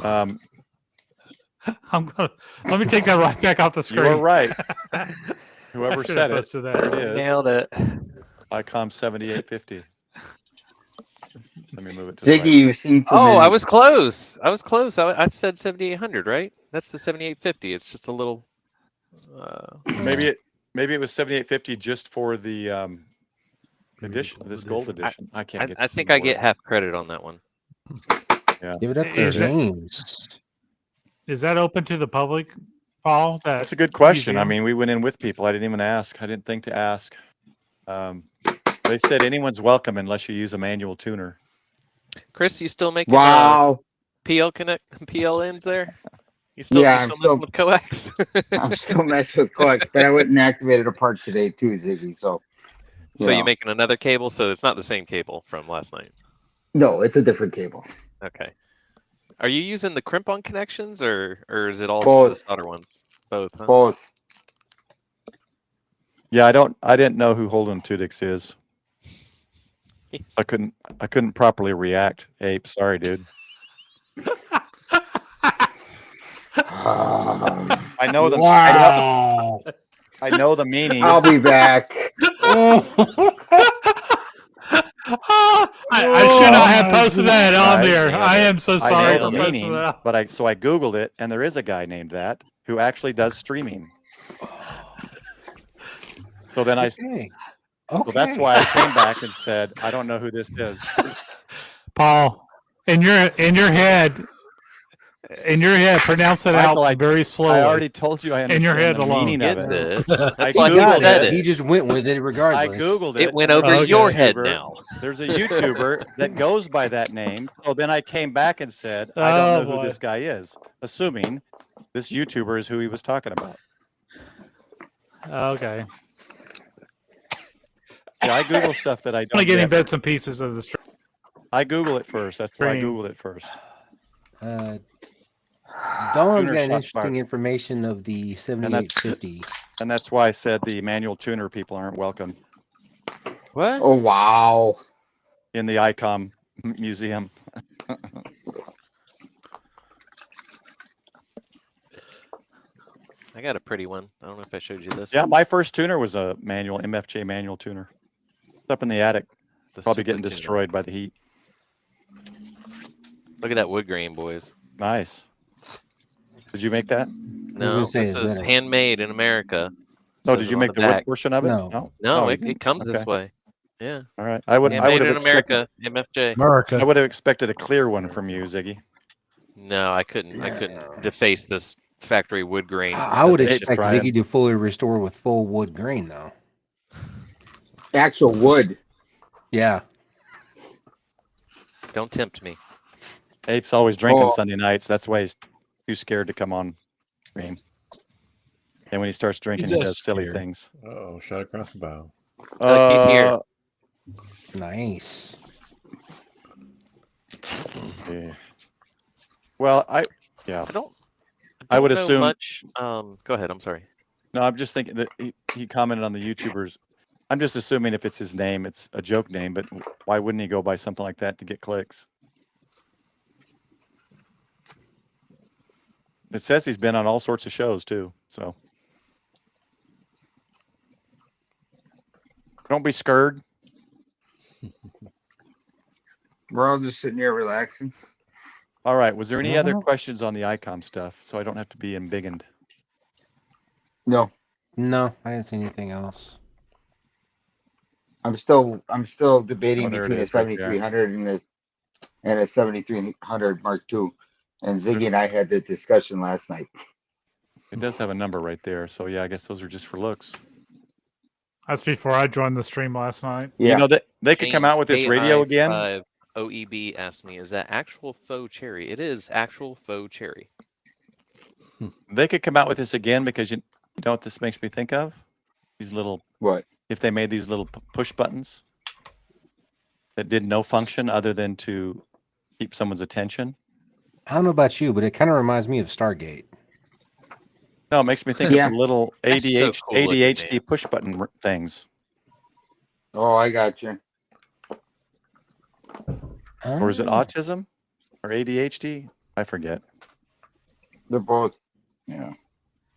let me take that right back off the screen. You're right. I Whoever should said have it, posted that. there it is. Nailed it. ICom 7850. Let me move it to Ziggy, the you seem to. Oh, I was close. I said 7800, right? That's the 7850. It's just a little. right. Maybe it was 7850 just for the edition, this gold edition. I can't get. I think I get half credit on that one. Yeah. Give it up to Is it- James. Is that open to the public, Paul? That's a good question. I museum? mean, we went in with people. I didn't even ask. I didn't think to ask. They said anyone's welcome unless you use a manual tuner. Chris, you still making Wow. PL ends there? You still, Yeah, you I'm still still- messing with coax? I'm still messing with coax, but I went and activated a part today too, Ziggy. So. So yeah. you making another cable? So it's not the same cable from last night. No, it's a different cable. Okay. Are you using the crimp-on connections or is it all Both. the solder ones? Both. Huh? Both. Yeah, I didn't know who Holden Tudix is. I couldn't properly react. Ape, sorry, dude. I know the Wow. I know the meaning. I'll be back. I should not have posted that on Guys, there. I am so I sorry know for the posting meaning, that. but I Googled it, and there is a guy named that who actually does streaming. So then I, Okay. so that's why I came back and said, I don't know who this is. Paul, in your head, pronounce it Michael, out very slowly. I already told you I In your understand head the alone. meaning of it. It. I That's why He got Googled said it. it. He just went with it regardless. I Googled it. It went and over there's a your head YouTuber- now. There's a YouTuber that goes by that name. So then I came back and said, I don't know who this guy is, assuming this YouTuber is who he was talking about. Okay. Yeah, I Google stuff that I I'm don't only getting get. bits and pieces of the stream. I Google it first. That's why I Stream. Googled it first. Dawn's Tuner got shots interesting fired. information of the 7850. And that's why I said the manual tuner people aren't welcome What? Oh wow. in the ICom museum. I got a pretty one. I don't know if I showed you this. Yeah, my first tuner was a manual MFJ manual tuner. It's up in the attic, The probably Super getting Tuner. destroyed by the heat. Look at that wood grain, boys. Nice. Did you make that? No, gonna say, it is says that a- handmade in America. No, Says did it you on make the wood back. portion of it? No. No, you it didn't? comes this Okay. way. Yeah. All right. I would Handmade have in expected America, MFJ. I America. would have expected a clear one from you, Ziggy. No, I couldn't deface this factory wood grain. I would Hey, just expect trying. Ziggy to fully restore with full wood grain, though. Actual wood. Yeah. Don't tempt me. Ape's always drinking Oh. Sunday nights. That's why he's too scared to come on stream. And when he starts drinking, he just does silly scared. things. Oh, shot across the bow. Look, he's here. Nice. Yeah. Well, I don't would know assume- much. Go ahead. I'm sorry. No, I'm just thinking that he commented on the YouTubers. I'm just assuming if it's his name, it's a joke name, but why wouldn't he go by something like that to get clicks? It says he's been on all sorts of shows too, so. Don't be scared. We're all just sitting here relaxing. All right, was there any other No. questions on the ICom stuff so I don't have to be embiggened? No, No, I didn't see anything else. I'm still debating Oh, there it between a is right there. 7300 and a 7300 Mark II. And Ziggy and I had that discussion last night. It does have a number right there, so yeah, I guess those are just for looks. That's before I joined the stream last night. Yeah. You know that they could come out with this radio again. OEB asked me, "Is that actual faux cherry?" It is actual faux cherry. They could come out with this again because you know what this makes me think of? These little, What? if they made these little push buttons that did no function other than to keep someone's attention. I don't know about you, but it kind of reminds me of Stargate. No, it makes me think Yeah. of the little That's so cool looking, ADHD man. push button things. Oh, I got you. Or is it Oh. autism or ADHD? I forget. They're both. Yeah.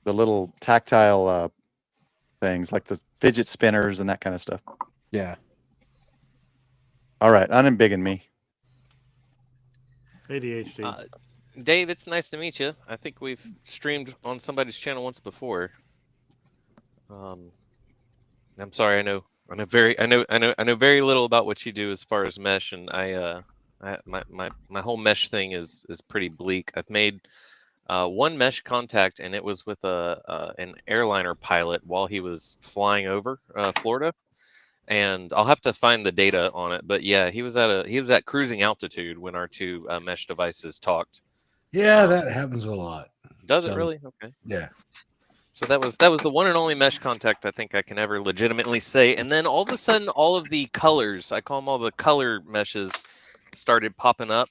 The little tactile things like the fidget spinners and that kind of stuff. Yeah. All right, unembiggen me. ADHD. Dave, it's nice to meet you. I think we've streamed on somebody's channel once before. I'm sorry. I know very little about what you do as far as mesh, and my whole mesh thing is pretty bleak. I've made one mesh contact, and it was with an airliner pilot while he was flying over Florida. And I'll have to find the data on it, but yeah, he was at cruising altitude when our two mesh devices talked. Yeah, that happens a lot. Does it So- really? Okay. Yeah. So that was the one and only mesh contact I think I can ever legitimately say. And then all of a sudden, all of the colors, I call them all the color meshes, started popping up.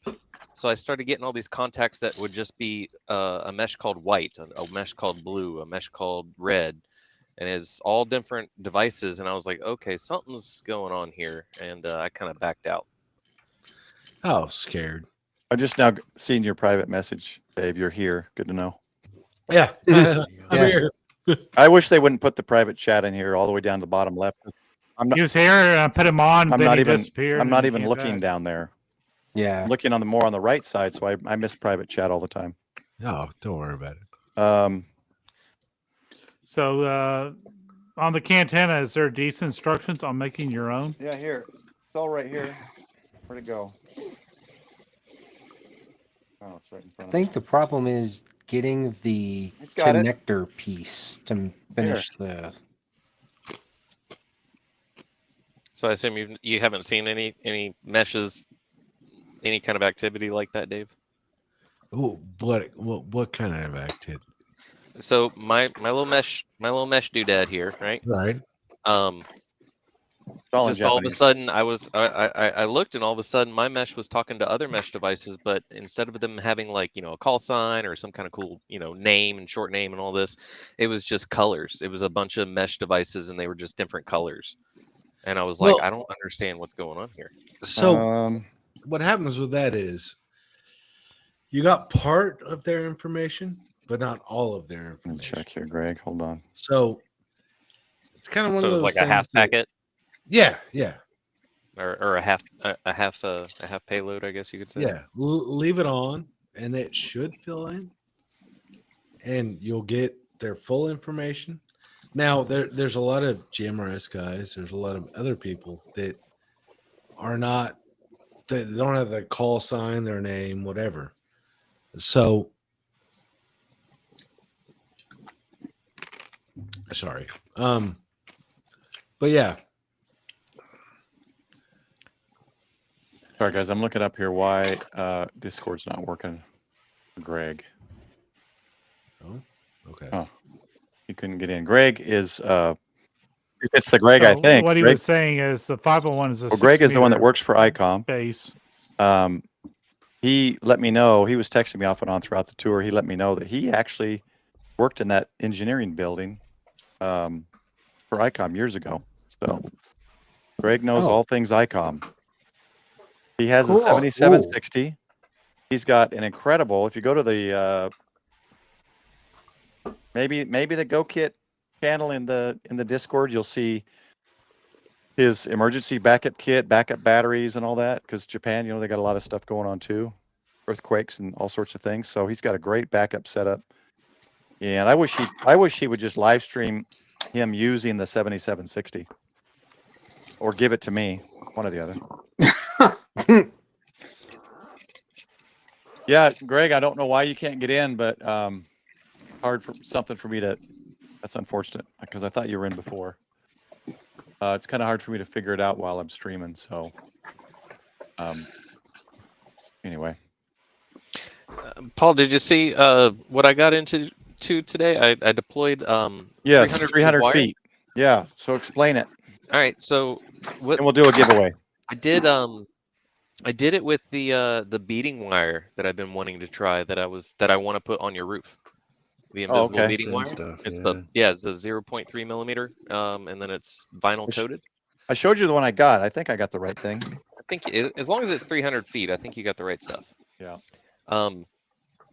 So I started getting all these contacts that would just be a mesh called white, a mesh called blue, a mesh called red. And it's all different devices. And I was like, okay, something's going on here. And I kind of backed out. Oh, scared. I just now seen your private message, Dave. You're here. Good to know. Yeah. I'm here. I wish they wouldn't put the private chat in here all the way down to the bottom left. I'm He was here, and I put him on, I'm then not he even. disappeared. I'm not and he even came looking back. down there. Yeah. I'm looking on the more on the right side, so I miss private chat all the time. No, don't worry about it. So on the Cantenna, is there decent instructions on making your own? Yeah, here. It's all right here. Where'd it go? Oh, it's right in I front of me. think the problem is getting the He's got it. connector piece to finish the. So I assume you haven't seen any meshes, any kind of activity like that, Dave? Ooh, what kind of activity? So my little mesh doodad here, right? Right. It's all in Just all of a Japanese. sudden I looked, and all of a sudden my mesh was talking to other mesh devices, but instead of them having like, you know, a call sign or some kind of cool, you know, name and short name and all this, it was just colors. It was a bunch of mesh devices and they were just different colors. And I was like, Well- I don't understand what's going on here. So what happens with that is you got part of their information, but not all of their Let me information. check here, Greg. Hold on. So it's kind of one of So those like things a half that- packet Yeah. or a half payload, I guess you could say. Yeah. Leave it on and it should fill in and you'll get their full information. Now there's a lot of GMRS guys, there's a lot of other people that are not, they don't have their call sign, their name, whatever. So sorry. But yeah. Sorry, guys. I'm looking up here why Discord's not working for Greg. Oh, okay. Oh, he couldn't get in. Greg is it's the Greg, I So think. What he Greg, was saying is the 501 is a well, Greg is the one that 6 works for ICom. base. He let me know, he was texting me off and on throughout the tour. He let me know that he actually worked in that engineering building for ICom years ago. So Greg knows all things ICom. He has a Cool. 7760. He's got an incredible, if you go to the maybe the Go Kit channel in the Discord, you'll see his emergency backup kit, backup batteries and all that, because Japan, you know, they got a lot of stuff going on too, earthquakes and all sorts of things. So he's got a great backup setup. And I wish he would just live stream him using the 7760 or give it to me, one or the other. Yeah, Greg, I don't know why you can't get in, but hard for something for me to, that's unfortunate because I thought you were in before. It's kind of hard for me to figure it out while I'm streaming. So anyway. Paul, did you see what I got into today? I deployed yes, 300 wire. feet. Yeah, so explain it. All right, so what And we'll do a giveaway. I did it with the beading wire that I've been wanting to try, that I want to put on your roof. The invisible beading Thin wire. stuff, It's the 0.3 millimeter, and then it's vinyl coated. I showed you the one I got. I think I got the right thing. I think as long as it's 300 feet, I think you got the right stuff. Yeah.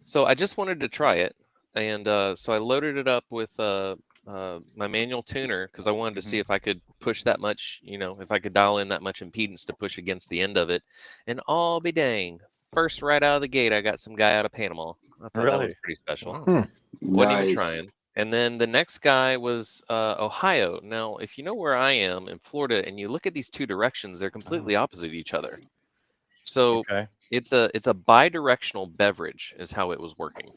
So I just wanted to try it, and so I loaded it up with my manual tuner because I wanted to see if I could push that much, you know, if I could dial in that much impedance to push against the end of it. And all be dang, first right out of the gate, I got some guy out of Panama. I thought that was pretty special. Wow. Wasn't even trying. And then the next guy was Ohio. Now, if you know where I am in Florida, and you look at these two directions, they're completely opposite each other. So it's a bi-directional beverage is how it was working.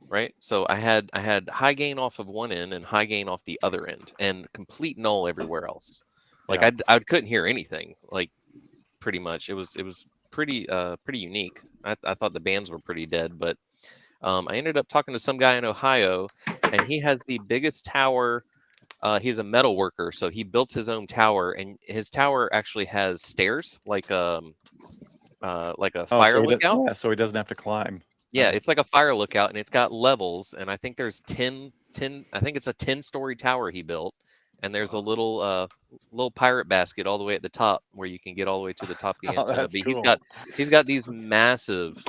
Right. So I had high gain off of one end and high gain off the other end, and complete null everywhere else. Like I couldn't hear anything. Like pretty much, it was pretty unique. I thought the bands were pretty dead, but I ended up talking to some guy in Ohio, and he has the biggest tower. He's a metal worker, so he built his own tower, and his tower actually has stairs, like a fire lookout. Yeah, so he doesn't have to climb. Yeah, it's like a fire lookout, and it's got levels, and I think there's 10. I think it's a 10-story tower he built, and there's a little pirate basket all the way at the top where you can get all the way to the top of the antenna. That's But cool. he's got these massive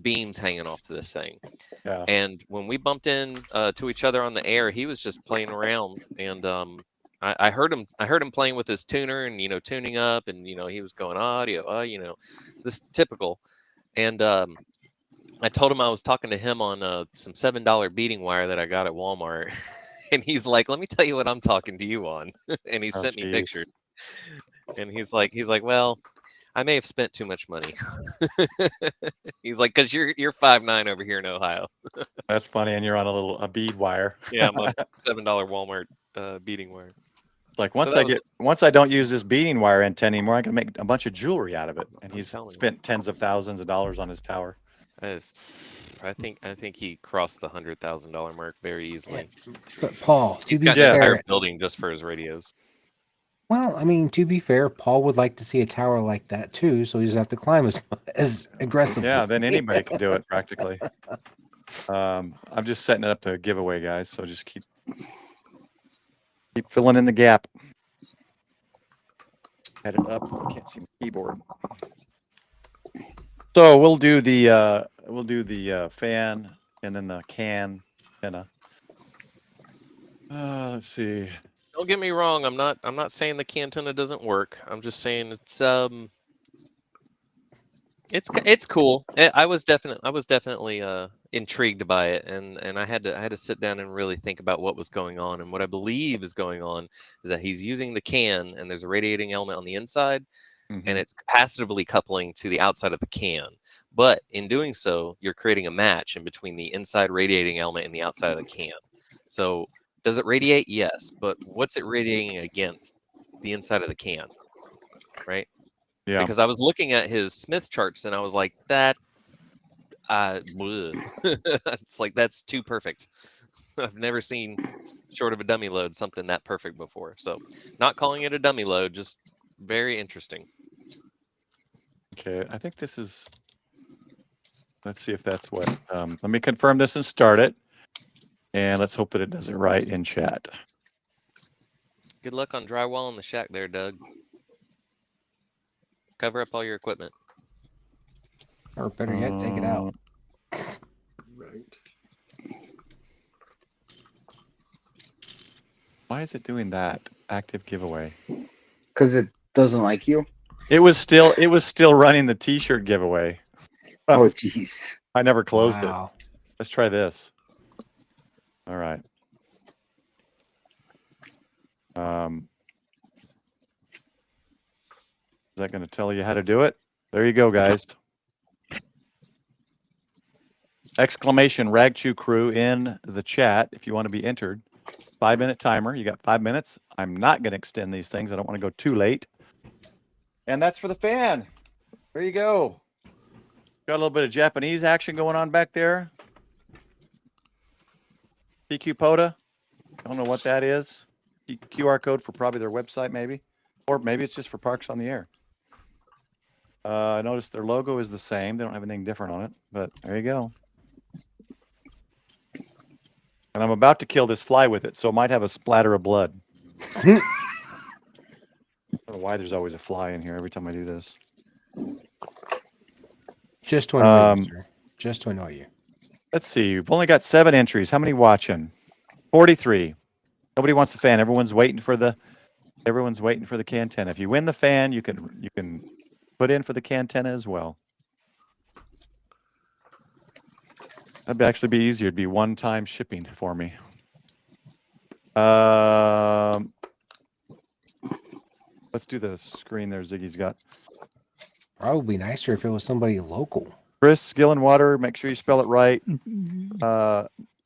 beams hanging off to this thing. Yeah. And when we bumped in to each other on the air, he was just playing around, and I heard him playing with his tuner and, you know, tuning up, and, you know, he was going audio, you know, this typical. And I told him I was talking to him on some $7 beading wire that I got at Walmart. And he's like, "Let me tell you what I'm talking to you on." And he sent me geez. pictures. And he's like, "Well, I may have spent too much money." He's like, "Cause you're 5'9" over here in Ohio." That's funny, and you're on a bead wire. Yeah, I'm on $7 Walmart beading wire. Like So once I don't use this beading wire antenna anymore, I can make a bunch of jewelry out of it. And he's telling you. spent tens of thousands of dollars on his tower. I think he crossed the $100,000 mark very easily. But Paul, to He's be got an entire fair, building just for his radios. well, I mean, to be fair, Paul would like to see a tower like that too, so he doesn't have to climb as aggressively. Yeah, then anybody can do it practically. I'm just setting it up to giveaway, guys. So just keep filling in the gap. Head it up. I can't see my keyboard. So we'll do the fan and then the can antenna. Let's see. Don't get me wrong. I'm not saying the antenna doesn't work. I'm just saying it's cool. I was definitely intrigued by it, and I had to sit down and really think about what was going on. And what I believe is going on is that he's using the can, and there's a radiating element on the inside, and it's capacitively coupling to the outside of the can. But in doing so, you're creating a match in between the inside radiating element and the outside of the can. So does it radiate? Yes, but what's it radiating against? The inside of the can, right? Yeah. Because I was looking at his Smith charts and I was like, it's like, that's too perfect. I've never seen, short of a dummy load, something that perfect before. So not calling it a dummy load, just very interesting. Okay, I think this is, let's see if that's what, let me confirm this and start it. And let's hope that it does it right in chat. Good luck on drywall in the shack there, Doug. Cover up all your equipment. Or better yet, take it out. Right. Why is it doing that? Active giveaway. Because it doesn't like you. It was still running the t-shirt giveaway. Oh, jeez. I never closed it. Wow. Let's try this. All right. Is that going to tell you how to do it? There you go, guys. Exclamation Ragchew crew in the chat if you want to be entered. 5-minute timer. You got 5 minutes. I'm not going to extend these things. I don't want to go too late. And that's for the fan. There you go. Got a little bit of Japanese action going on back there. PQ POTA. I don't know what that is. QR code for probably their website, maybe. Or maybe it's just for Parks on the Air. I noticed their logo is the same. They don't have anything different on it, but there you go. And I'm about to kill this fly with it, so it might have a splatter of blood. I don't know why there's always a fly in here every time I do this. Just to annoy you, sir. Just to annoy you. Let's see. We've only got 7 entries. How many watching? 43. Nobody wants the fan. Everyone's waiting for the cantenna. If you win the fan, you can put in for the cantenna as well. That'd actually be easier. It'd be one-time shipping for me. Let's do the screen there Ziggy's got. Probably nicer if it was somebody local. Chris Gillenwater, make sure you spell it right.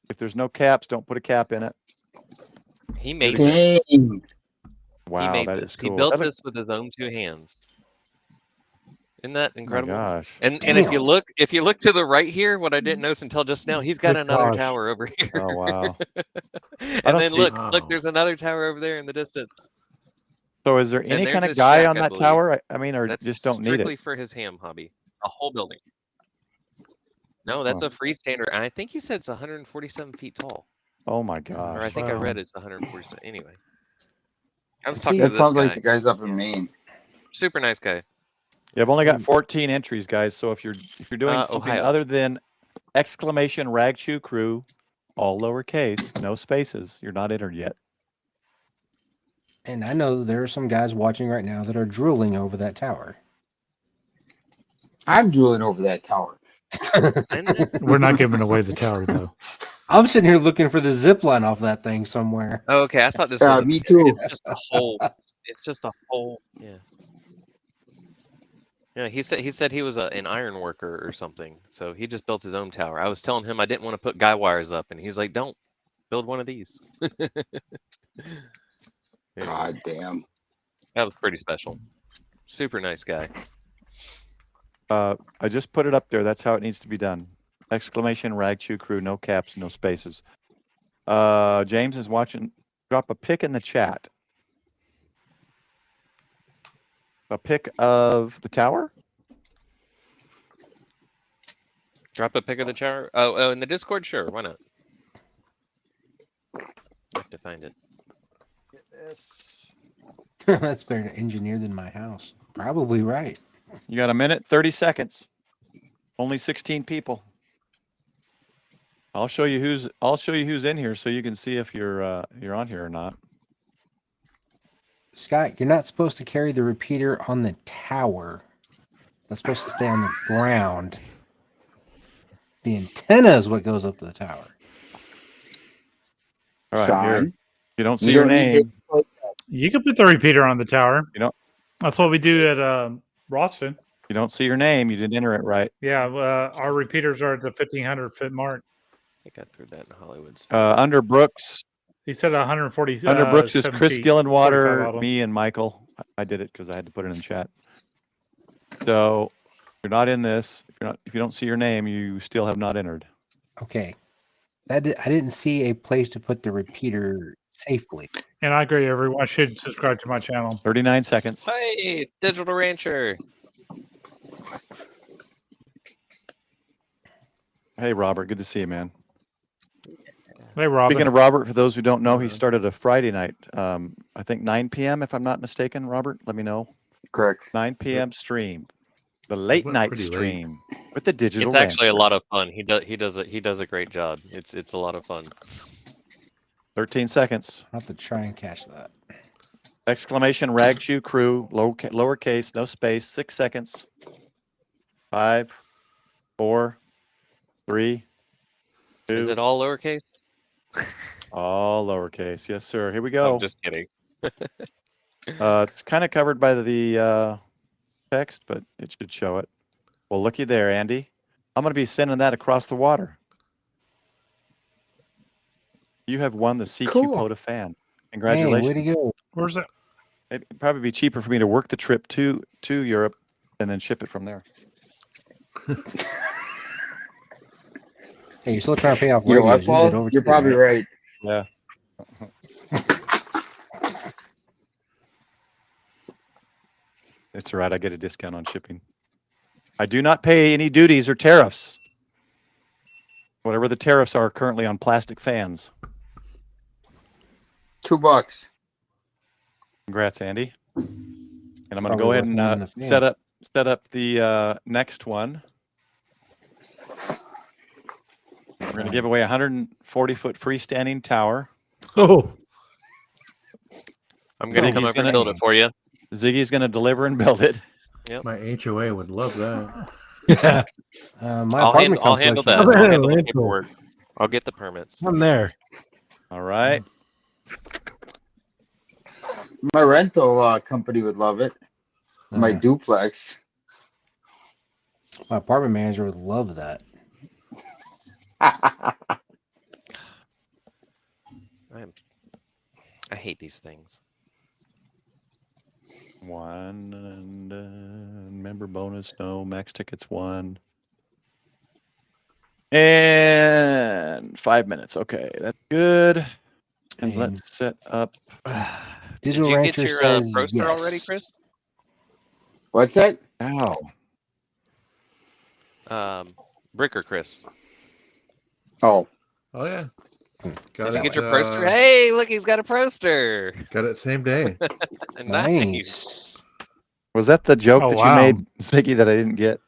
If there's no caps, don't put a cap in it. He made this. Wow, he made that this. is cool. He built this with his own 2 hands. Isn't that incredible? Oh my gosh. And if you look to the right here, what I didn't notice until just now, he's got another tower over here. Oh wow. And then look, there's another tower over there in the distance. So is there any there's kind of his guy shack, on I that believe. tower? I mean, or That's just don't need strictly it? for his ham hobby. A whole building. No, that's a freestander. And I think he said it's 147 feet tall. Oh my Or I gosh. think I Wow. read it's 147. Anyway. I was See, talking to That this sounds guy. like the guys up in Maine. Super nice guy. Yeah, I've only got 14 entries, guys. So if you're doing something Ohio. other than exclamation Ragchew crew, all lowercase, no spaces, you're not entered yet. And I know there are some guys watching right now that are drooling over that tower. I'm drooling over that tower. We're not giving away the tower though. I'm sitting here looking for the zip line off that thing somewhere. Oh, okay, I thought this was. Me too. It's just a hole. It's just a hole. Yeah. Yeah, he said he was an iron worker or something, so he just built his own tower. I was telling him I didn't want to put guy wires up, and he's like, "Don't build one of these." Anyway, God damn. that was pretty special. Super nice guy. I just put it up there. That's how it needs to be done. Exclamation Ragchew crew, no caps, no spaces. James is watching. Drop a pic in the chat. A pic of the tower? Drop a pic of the tower. Oh, in the Discord, sure. Why not? I have to find it. Get this. That's better to engineer than my house. Probably right. You got a minute, 30 seconds. Only 16 people. I'll show you who's in here so you can see if you're on here or not. Scott, you're not supposed to carry the repeater on the tower. That's supposed to stay on the ground. The antenna is what goes up to the tower. All right, Sean, here. You don't see you your don't need name. to- You can put the repeater on the tower. You know- That's what we do at Ralston. You don't see your name. You didn't enter it right. Yeah, our repeaters are at the 1,500 foot mark. I think I threw that in Hollywood's. Under Brooks. He said 140. Under Brooks is 7 Chris feet, 45 Gillenwater, out of me, and Michael. I did it because I had to put it in the chat. So you're not in this. If you don't see your name, you still have not entered. Okay. I didn't see a place to put the repeater safely. And I agree. Everyone should subscribe to my channel. 39 seconds. Hey, Digital Rancher. Hey, Robert. Good to see you, man. Hey, Robin. Speaking of Robert, for those who don't know, he started a Friday night. I think 9 p.m. if I'm not mistaken. Robert, let me know. Correct. 9 p.m. stream. The late went night pretty late. stream with the digital. It's actually a Rancher. lot of fun. He does a great job. It's a lot of fun. 13 seconds. I'll have to try and catch that. Exclamation Ragchew crew, lowercase, no space, 6 seconds. 5, 4, 3, 2. Is it all lowercase? All lowercase. Yes, sir. Here we I'm go. just kidding. It's kind of covered by the text, but it should show it. Well, looky there, Andy. I'm going to be sending that across the water. You have won the CQ Cool. POTA fan. Hey, Congratulations. way to go. Where's that? It'd probably be cheaper for me to work the trip to Europe and then ship it from there. Hey, you're still trying to pay off You know what, radios. You did Paul? over You're today, probably right? right. Yeah. It's all right. I get a discount on shipping. I do not pay any duties or tariffs. Whatever the tariffs are currently on plastic fans. $2. Congrats, Andy. And I'm going to Probably go ahead worth more than and the fan. set up the next one. We're going to give away a 140-foot freestanding tower. Oh, I'm gonna Ziggy's come over gonna- and build it for you. Ziggy's going to deliver and build it. My HOA would love that. My I'll apartment handle complex that. would- I'll handle the Rental. paperwork. I'll get the permits. I'm there. All right. My rental company would love it. My Uh, duplex. my apartment manager would love that. I hate these things. One and member bonus, no. Max tickets, 1. And 5 minutes. Okay, that's good. And And let's set up. Digital Did you Rancher get your says roaster yes. already, Chris? What's that? Ow. Bricker Chris. Oh, Oh yeah. Got Did you it, get your proster? Hey, look, he's got a proster. Got it same day. Nice. Nice. Was that the joke Oh, that wow. you made, Ziggy, that I didn't get?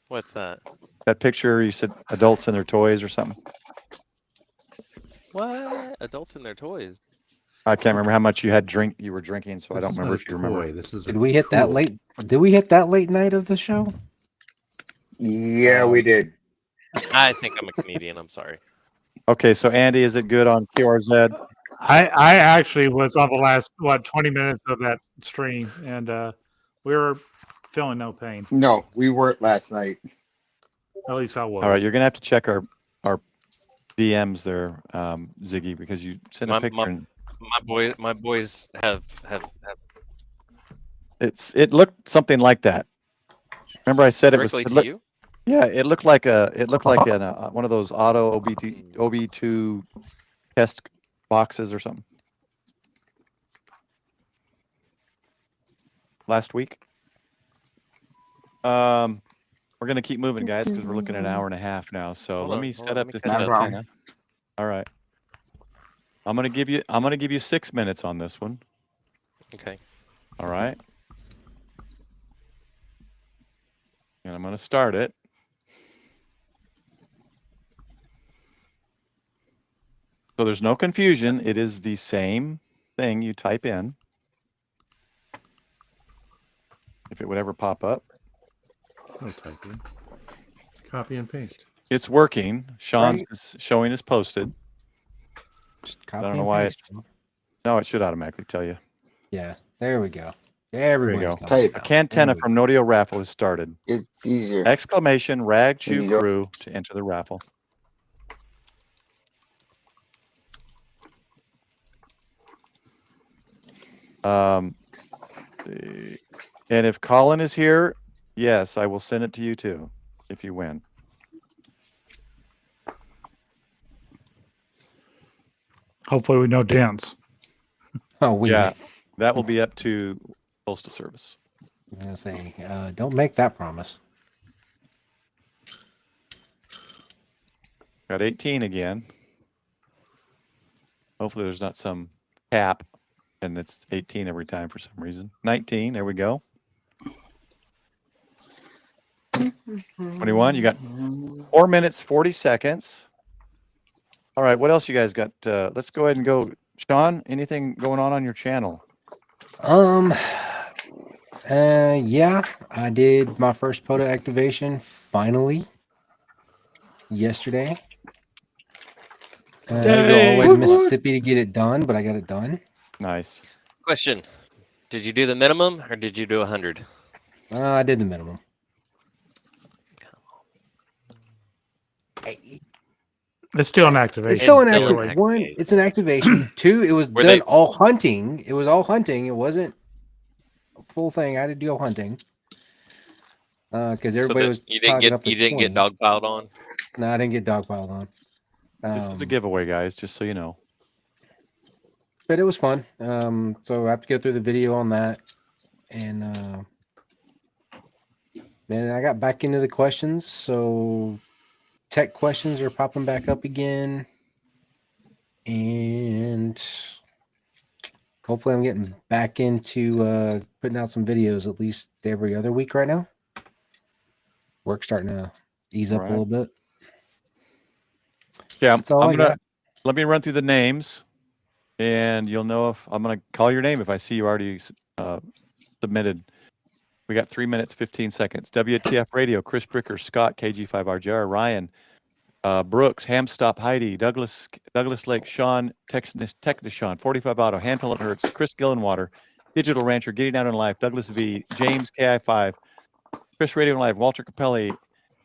What's that? That picture you said adults and their toys or something? What? Adults and their toys. I can't remember how much you were drinking, so I don't This is remember not if a you remember. toy. This is Did we hit that late? Did we hit that late night of the show? yeah, we did. I think I'm a comedian. I'm sorry. Okay, so Andy, is it good on QRZ? I actually was on the last 20 minutes of that stream, and we were feeling no pain. No, we weren't last night. At least I was. All right, you're gonna have to check our DMs there, Ziggy, because you sent a picture. And My boys have it looked something like that. Remember, I said directly it to looked, you. yeah, it looked like one of those auto OB2 test boxes or something. Last week. We're gonna keep moving, guys, because we're looking at an hour and a half now. So Hold let on, me hold set on, up let me the cut it out. antenna. All right. I'm gonna give you 6 minutes on this one. Okay. All right. And I'm gonna start it. So there's no confusion. It is the same thing you type in. If it would ever pop up. No typing. Copy and paste. It's working. Sean's Right. is showing is posted. Just I copy don't know and why paste. No, it should automatically tell you. Yeah, there we go. Everybody's go. coming Type. A down. cantenna There we from Nodeo raffle has started. It's easier. Exclamation Ragchew You go. crew to enter the raffle. And if Colin is here, yes, I will send it to you too, if you win. Hopefully, we know dance. Oh, we. Yeah, that will be up to Postal Service. I'm gonna say, don't make that promise. Got 18 again. Hopefully there's not some cap and it's 18 every time for some reason. 19, there we go. 21, you got 4 minutes, 40 seconds. All right, what else you guys got? Let's go ahead and go. Sean, anything going on your channel? Yeah, I did my first POTA activation finally yesterday. I had to go all the way to Mississippi to get it done, but I got it done. Nice. Question: did you do the minimum or did you do 100? I did the minimum. It's still an activation. It's still an Still an activation. One, activation. it's an activation. Two, it was Were done they- all hunting. It was all hunting. It wasn't a full thing. I had to do all hunting. Because everybody was you didn't talking up to get 20. Dogpiled on. No, I didn't get dogpiled on. This is a giveaway, guys, just so you know. But it was fun. So I have to go through the video on that. And then I got back into the questions. So tech questions are popping back up again. And hopefully I'm getting back into putting out some videos at least every other week right now. Work's starting to ease up a little bit. Yeah, That's all I got. let me run through the names and you'll know if I'm going to call your name if I see you already submitted. We got 3 minutes, 15 seconds. WTF Radio, Chris Bricker, Scott, KG5RJR, Ryan, Brooks, Hamstop, Heidi, Douglas Lake, Sean, Technician, 45 Auto, Handful It Hurts, Chris Gillenwater, Digital Rancher, Getting Out in Life, Douglas V, James KI5, Chris Radio in Life, Walter Capelli,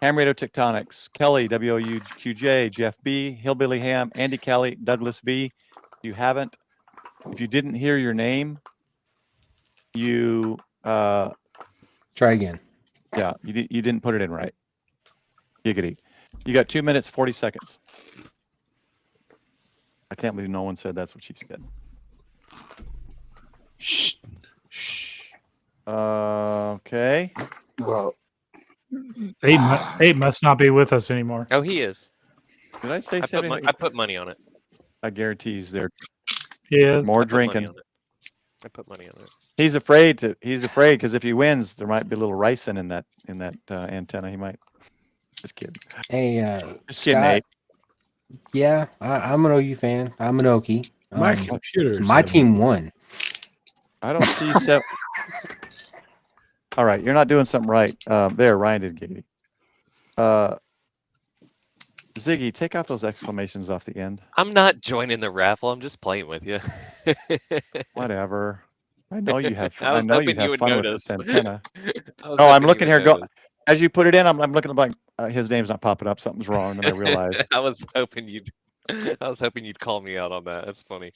Ham Radio Tectonics, Kelly, WOUQJ, Jeff B, Hillbilly Ham, Andy Kelly, Douglas V. If you didn't hear your name, you try again. Yeah, you didn't put it in right. Giggity. You got 2 minutes, 40 seconds. I can't believe no one said that's what she said. Shh. Okay. Well, Eight must not be with us anymore. Oh, he is. Did I say I 70? put money on it. I guarantee he's there. Yes. More I put money drinking. on it. I put money on it. He's afraid because if he wins, there might be a little ricin in that antenna. He might. Just kidding. Hey, Just kidding, Scott, Nate. yeah, I'm an OU fan. I'm an Okie. My computer. My team won. I don't see seven. All right, you're not doing something right. There, Ryan did Gady. Ziggy, take out those exclamations off the end. I'm not joining the raffle. I'm just playing with you. Whatever. I know you have. I I was know you hoping you have would fun with notice. this antenna. I was No, I'm hoping you looking would here. Go notice. as you put it in. I'm looking like his name's not popping up. Something's wrong. Then I realized. I was hoping you'd call me out on that. That's funny.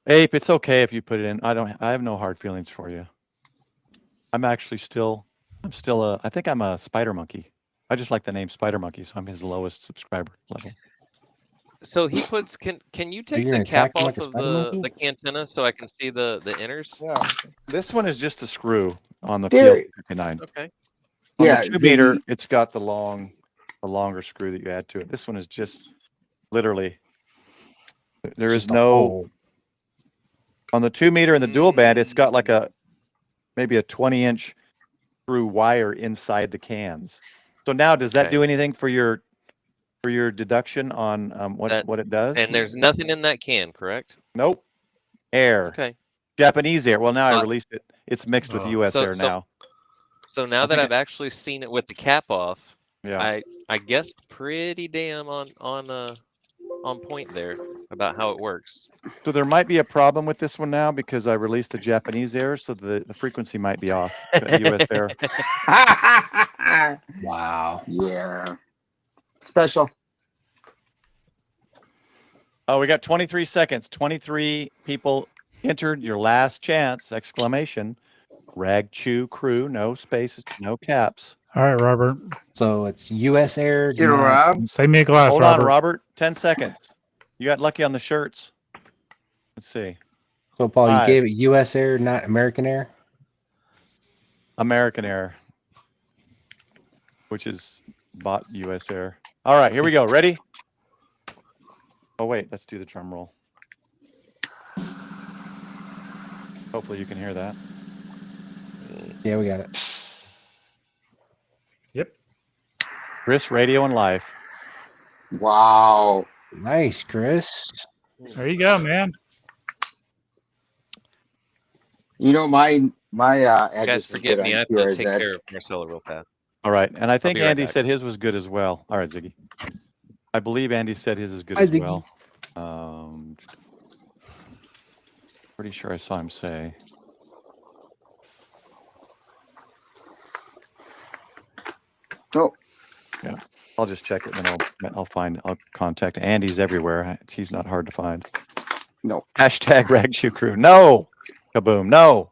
Ape, it's okay if you put it in. I have no hard feelings for you. I'm still I think I'm a spider monkey. I just like the name Spider Monkey, so I'm his lowest subscriber level. So he puts. Can you take you're the gonna cap attack him off like a of spider the monkey? antenna so I can see the inners? Yeah. This one is just a screw on the There- PL59. Okay. On Yeah, the 2 meter, Ziggy. it's got the longer screw that you add to it. This one is just literally. There It's is just a no hole. on the 2 meter and the dual band. It's got like maybe a 20-inch screw wire inside the cans. So now, does that Okay. do anything for your deduction on what it does? And there's nothing in that can, correct? Nope. Air. Okay. Japanese air. Well, now So I released it. It's mixed with Oh. US air now. So now I that think I've actually seen it with the cap off, Yeah. I guessed pretty damn on point there about how it works. So there might be a problem with this one now because I released the Japanese air, so the frequency might be off. The US air. Wow. Yeah. Special. Oh, we got 23 seconds. 23 people entered. Your last chance! Exclamation. Ragchew crew. No spaces. No caps. All right, Robert. So it's U.S. Air. You know, not- Rob. Save me a glass, Hold Robert. on, Robert. 10 seconds. You got lucky on the shirts. Let's see. So Paul, you 5. gave it U.S. Air, not American Air. American Air, which is bought US Air. All right, here we go. Ready? Oh, wait. Let's do the drum roll. Hopefully you can hear that. Yeah, we got it. Yep. Chris, Radio and Life. Wow. Nice, Chris. There you go, man. You know, my Guys, address is forgive good me. I on have to QRZ. take care of Marcella real fast. All right. And I think be right Andy back. said his was good as well. All right, Ziggy. I believe Andy said his is good Hi, as Ziggy. well. Pretty sure I saw him say. Oh. Yeah. I'll just check it and then I'll contact Andy's everywhere. He's not hard to find. No. Hashtag Ragchew crew. No. Kaboom. No.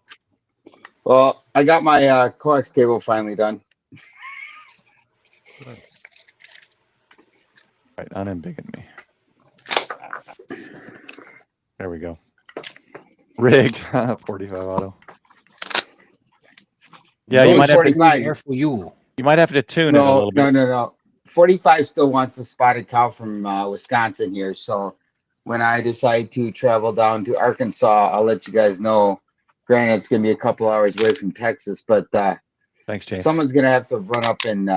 Well, I got my coax cable finally done. Right, unembiggen me. There we go. Rigged. 45 auto. Yeah, you Only might have to 45. Air for you. tune it a No, little bit. no. 45 still wants a spotted cow from Wisconsin here. So when I decide to travel down to Arkansas, I'll let you guys know. Granted, it's going to be a couple hours away from Texas, but Thanks, James. someone's going to have to run up and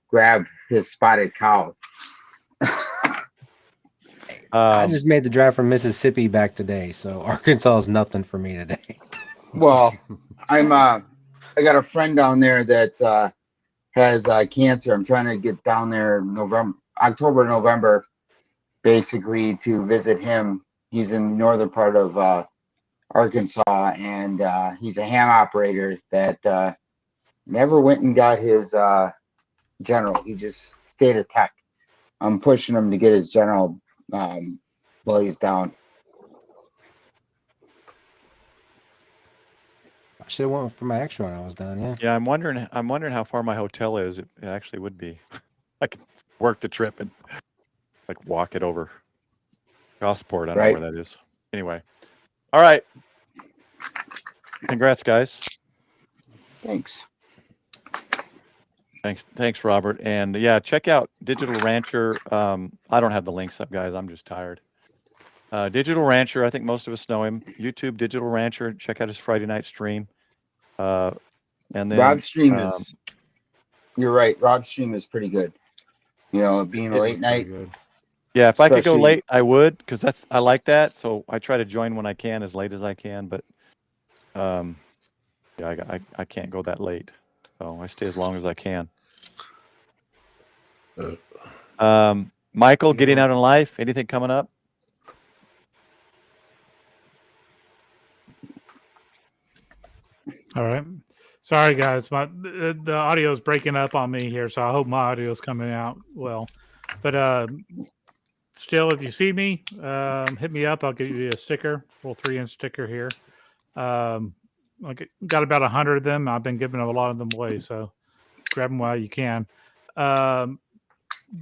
grab his spotted cow. I just made the drive from Mississippi back today, so Arkansas is nothing for me today. Well, I got a friend down there that has cancer. I'm trying to get down there October, November, basically to visit him. He's in the northern part of Arkansas, and he's a ham operator that never went and got his general. He just stayed a tech. I'm pushing him to get his general while he's down. I should have went for my extra when I was down. Yeah. Yeah, I'm wondering how far my hotel is. It actually would be. I could work the trip and like walk it over. Gosport, I don't know where that is. Anyway. All right. Congrats, guys. Thanks. Thanks, Robert. And yeah, check out Digital Rancher. I don't have the links up, guys. I'm just tired. Digital Rancher, I think most of us know him. YouTube Digital Rancher. Check out his Friday night stream. And then Rob's stream is. You're right. Rob's stream is pretty good. You know, being a late night. Yeah, if I could go Especially- late, I would, because I like that. So I try to join when I can, as late as I can. But yeah, I can't go that late. So I stay as long as I can. Michael, getting out in life. Anything coming up? All right. Sorry, guys. The audio is breaking up on me here, so I hope my audio is coming out well. But still, if you see me, hit me up. I'll give you a sticker, little 3-inch sticker here. I got about 100 of them. I've been giving a lot of them away, so grab them while you can.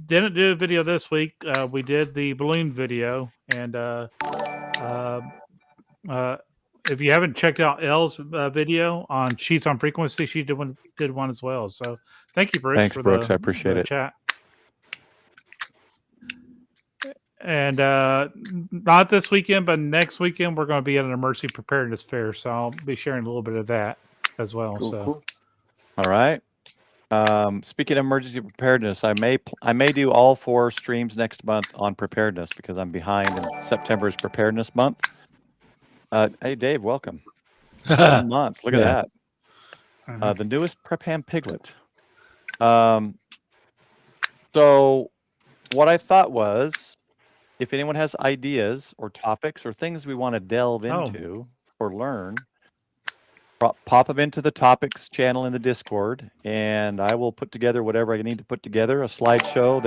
Didn't do a video this week. We did the balloon video, and if you haven't checked out Elle's video on Sheets on Frequency, she did one as well. So thank you, Brooks. Thanks, Brooks. I appreciate it. Chat. And not this weekend, but next weekend we're going to be at an emergency preparedness fair, so I'll be sharing a little bit of that as well. Cool. All right. Speaking of emergency preparedness, I may do all 4 streams next month on preparedness because I'm behind, and September is preparedness month. Hey, Dave, welcome. 1 month. Look at that. The newest prep ham piglet. So what I thought was, if anyone has ideas or topics or things we want to delve into or learn, pop them into the topics channel in the Discord, and I will put together whatever I need to put together. A slideshow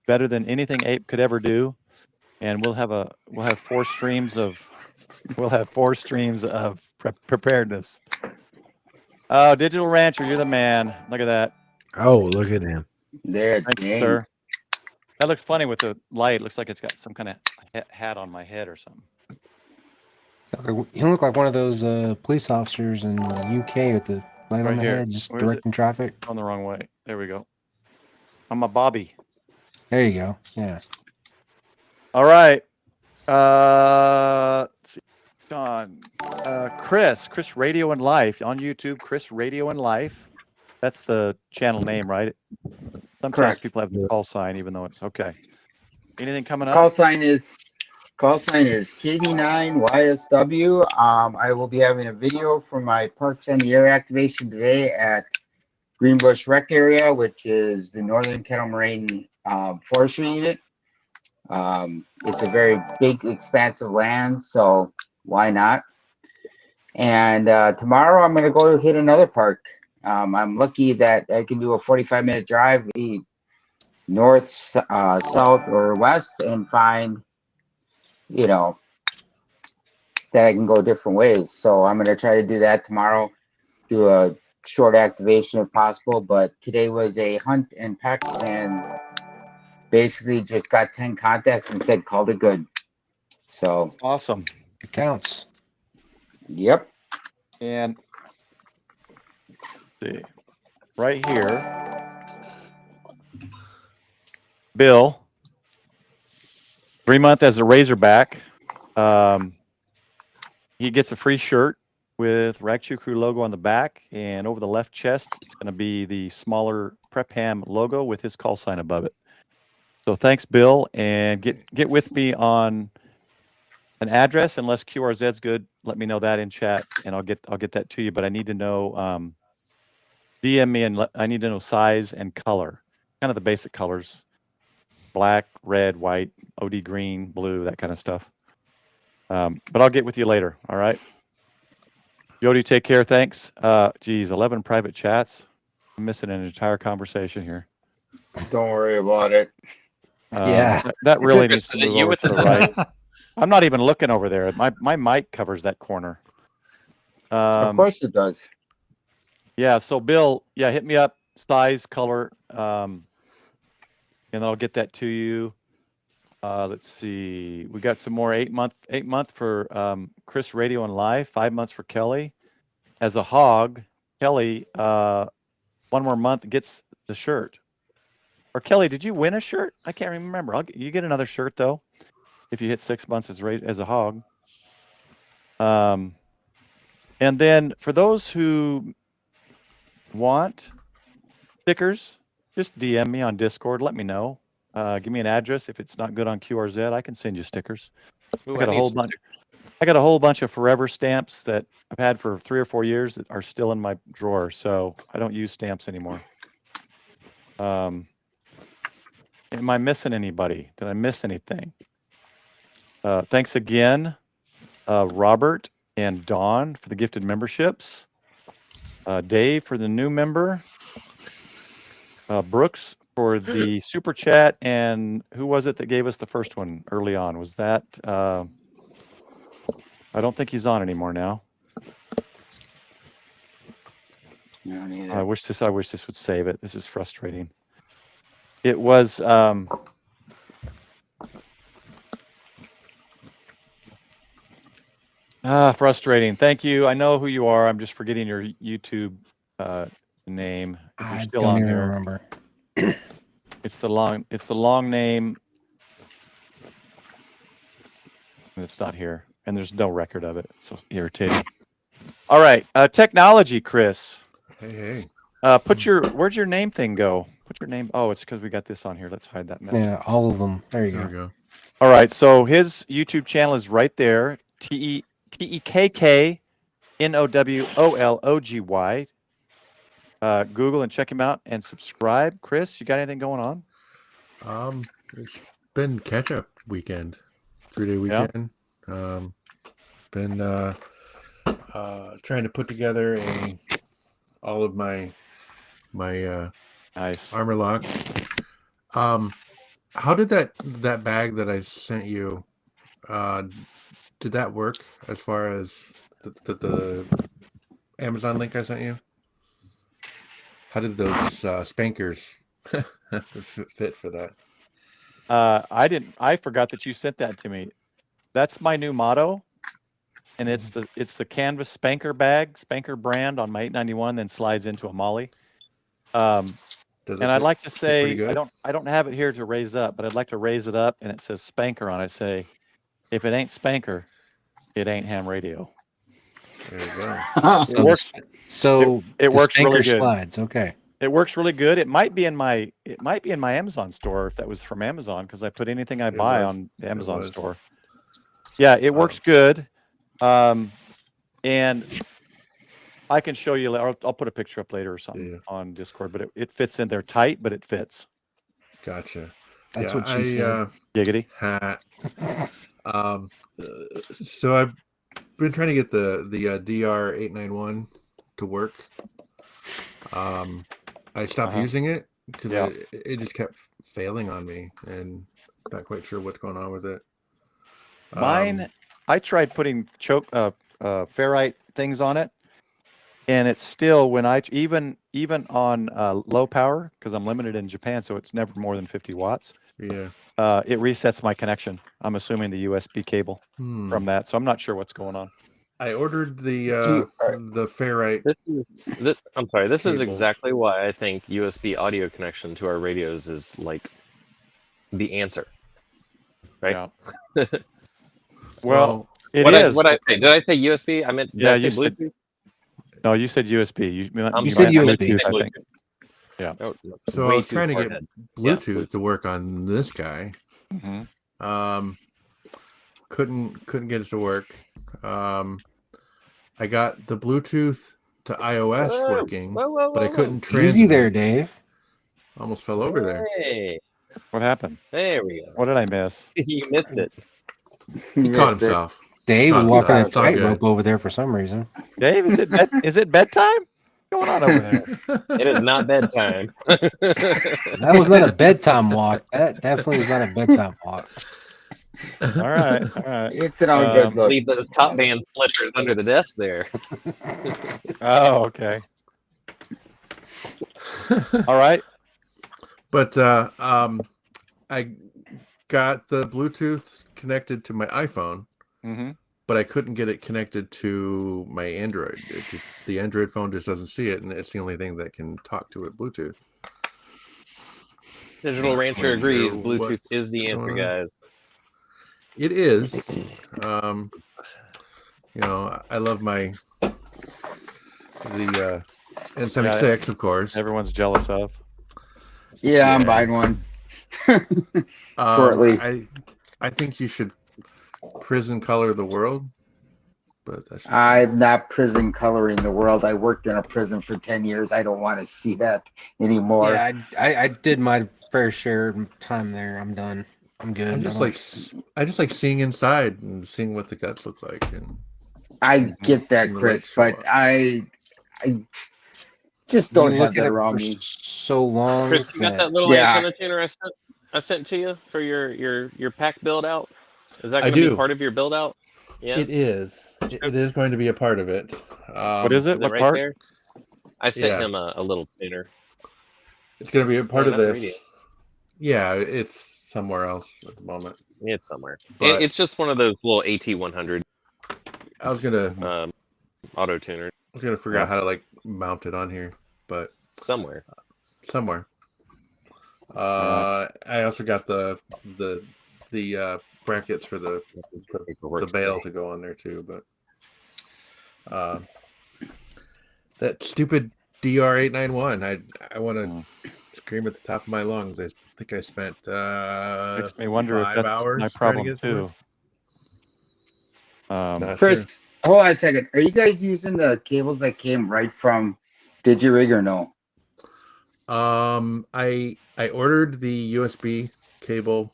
better than anything Ape could ever do. And we'll have 4 streams of preparedness. Oh, Digital Rancher, you're the man. Look at that. Oh, look at him. There, Thank you, sir. That looks funny with the light. Looks like it's got some kind of hat on my head or something. You look like one of those police officers in the UK with the light on the head, just directing traffic. On the wrong way. There we go. I'm a Bobby. There you go. Yeah. All right. Let's see. John. Chris Radio and Life on YouTube. Chris Radio and Life. That's the channel name, right? Sometimes Correct. people have the call sign, even though it's okay. Anything coming up? Call sign is KD9YSW. I will be having a video for my Parks on the Air activation today at Greenbush Rec Area, which is the Northern Kettle Moraine Forestry Unit. It's a very big, expansive land, so why not? And tomorrow I'm going to go hit another park. I'm lucky that I can do a 45-minute drive north, south, or west and find, that I can go different ways. So I'm going to try to do that tomorrow, do a short activation if possible. But today was a hunt and peck, and basically just got 10 contacts and said, called it good. So awesome. It counts. Yep. And see, right here, Bill, 3 months as a Razorback. He gets a free shirt with Ragchew Crew logo on the back, and over the left chest, it's going to be the smaller Prep Ham logo with his call sign above it. So thanks, Bill, and get with me on an address. Unless QRZ's good, let me know that in chat, and I'll get that to you. But I need to know, DM me, and I need to know size and color, kind of the basic colors: black, red, white, OD green, blue, that kind of stuff. But I'll get with you later. All right. Jody, take care. Thanks. 11 private chats. I'm missing an entire conversation here. Don't worry about it. Yeah. That really needs to move over to the right. I'm not even looking over there. My mic covers that corner. Of course it does. Yeah. So Bill, hit me up, size, color, and then I'll get that to you. Let's see. We got some more 8 month for Chris Radio and Live, 5 months for Kelly. As a hog, Kelly, 1 more month gets the shirt. Or Kelly, did you win a shirt? I can't remember. You get another shirt though, if you hit 6 months as a hog. And then for those who want stickers, just DM me on Discord. Let me know. Give me an address. If it's not good on QRZ, I can send you stickers. Ooh, I got a whole bunch of forever stamps that I've had for 3 or 4 years that are still in my drawer, so I don't use stamps anymore. Am I missing anybody? Did I miss anything? Thanks again, Robert and Dawn for the gifted memberships. Dave for the new member. Brooks for the super chat, and who was it that gave us the first one early on? Was that? I don't think he's on anymore now. No, neither. I wish this would save it. This is frustrating. It was frustrating. Thank you. I know who you are. I'm just forgetting your YouTube name. If you're I still don't on even here. remember. It's the long name. And it's not here. And there's no record of it. It's so irritating. All right. Technology, Chris. Hey. Where'd your name thing go? Put your name. Oh, it's because we got this on here. Let's hide that message. Yeah, all of them. There you There go. we go. All right. So his YouTube channel is right there. TEKKNOWOLOGY. Google and check him out and subscribe. Chris, you got anything going on? It's been catch up weekend, 3-day weekend. Been trying to put together all of my Nice armor lock. How did that bag that I sent you? Did that work as far as the Amazon link I sent you? How did those spankers fit for that? I forgot that you sent that to me. That's my new motto, and it's the canvas spanker brand on my 891, then slides into a molly. And I'd like to say I don't have it here to raise up, but I'd like to raise it up, and it says spanker on it. I say, if it ain't spanker, it ain't ham radio. There you go. It works. So it works really good. Slides. Okay. It works really good. It might be in my Amazon store if that was from Amazon, because I put anything I buy on the Amazon store. Yeah, it works good. And I can show you. I'll put a picture up later or something on Discord. But it fits in there tight, but it fits. Gotcha. That's what she said. Giggity. So I've been trying to get the DR891 to work. I stopped using it because it just kept failing on me, and not quite sure what's going on with it. Mine, I tried putting ferrite things on it, and it's still even on low power, because I'm limited in Japan, so it's never more than 50 watts. Yeah. It resets my connection. I'm assuming the USB cable from that, so I'm not sure what's going on. I ordered the ferrite. I'm sorry. This is exactly why I think USB audio connection to our radios is like the answer, right? Yeah. Well, what is. What I say? Did I say USB? I meant. Did I say you Bluetooth? said. No, you said USB. You said USB. Bluetooth, I think. Yeah. No, So I was trying to get Bluetooth to work on this guy. Couldn't get it to work. I got the Bluetooth to iOS working, but I couldn't transmit. Easy there, Dave. Almost fell over there. Hey, What happened? there we go. What did I miss? You missed it. He caught himself. Dave was walking a It's all good. tightrope over there for some reason. Dave, is it bedtime? What's going on over there? It is not bedtime. That was not a bedtime walk. That definitely was not a bedtime walk. All right. It's an all good look. Leave the top band flitters under the desk there. Oh, okay. All right. But I got the Bluetooth connected to my iPhone, but I couldn't get it connected to my Android. The Android phone just doesn't see it, and it's the only thing that can talk to it Bluetooth. Digital Rancher agrees. Bluetooth is the answer, guys. It is. I love the N76, of course. Everyone's jealous of. Yeah, I'm buying one. Shortly. I think you should prison color the world. but that's just I'm not prison coloring the world. I worked in a prison for 10 years. I don't want to see that anymore. Yeah, I did my fair share of time there. I'm done. I'm good. I just like seeing inside and seeing what the guts look like. And I get that, seeing the Chris, lights show but up. I just don't you have look that at it around for me. so long. Chris, you got that little Yeah. antenna tuner I sent to you for your pack build out? Is that I going to be do. part of your build out? Yeah. It is. It is going to be a part of it. What is it? Is it What right part? there? I sent Yeah. him a little tuner. It's going to be a part No, of not the this. radio. Yeah, it's somewhere else at the moment. It's somewhere. But It's just one of those little AT100 I was gonna auto tuner figure out how to like mount it on here, but somewhere. I also got the brackets for the bail to go on there too, but that stupid DR891, I want to scream at the top of my lungs. I think I spent Makes me wonder if 5 that's hours my trying to problem get it to work. too. Not Chris, sure. hold on a second. Are you guys using the cables that came right from DigiRig or no? I ordered the USB cable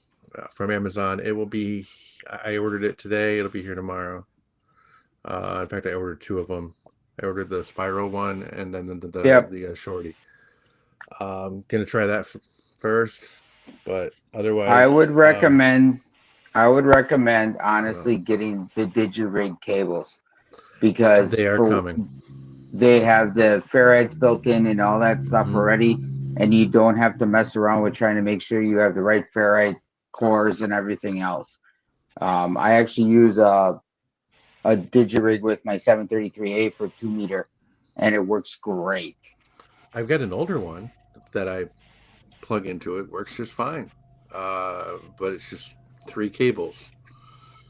from Amazon. It will be. I ordered it today. It'll be here tomorrow. In fact, I ordered 2 of them. I ordered the spiral one and then the shorty. Gonna try that first, but otherwise, I would recommend honestly getting the DigiRig cables because they are coming. They have the ferrites built in and all that stuff Mhm. already, and you don't have to mess around with trying to make sure you have the right ferrite cores and everything else. I actually use a DigiRig with my 733A for 2 meter, and it works great. I've got an older one that I plug into it. Works just fine, but it's just 3 cables.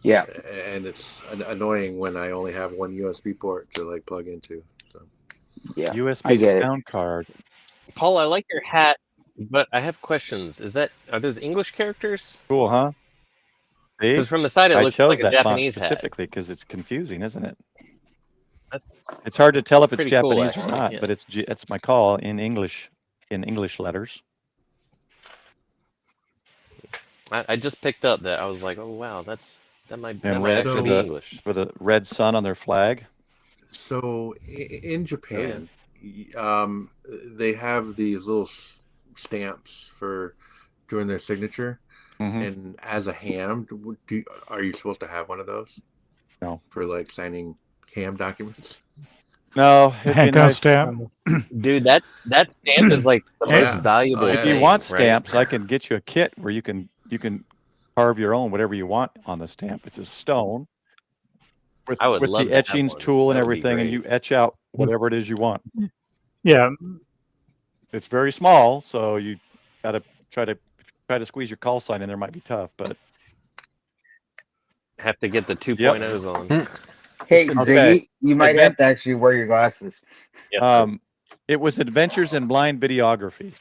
Yeah, and it's annoying when I only have one USB port to like plug into. So. yeah, I USB get it. sound card. Paul, I like your hat, but I have questions. Are those English characters? Cool, huh? See? Because from the side it I looks chose like a that Japanese font hat. specifically because it's confusing, isn't it? It's hard to tell if it's Pretty cool, Japanese or actually, not, yeah. but it's my call in English letters. I just picked up that. I was like, oh wow, that might And might red actually be English. for the red sun on their flag. So in Japan, they have these little stamps for doing their signature, and as a ham, are you supposed to have one of those? No, for like signing ham documents. No, it'd be nice. Stamp. Dude, that stamp is like the most valuable. If you want stamps, I can get you a kit where you can carve your own whatever you want on the stamp. It's a stone with the etchings tool and everything, and you etch out whatever it is you want. Yeah, it's very small, so you got to try to squeeze your call sign in there. Might be tough, but have to get the 2.0s on. Hey, Ziggy, you might have to actually wear your glasses. It was Adventures in Blind Videography.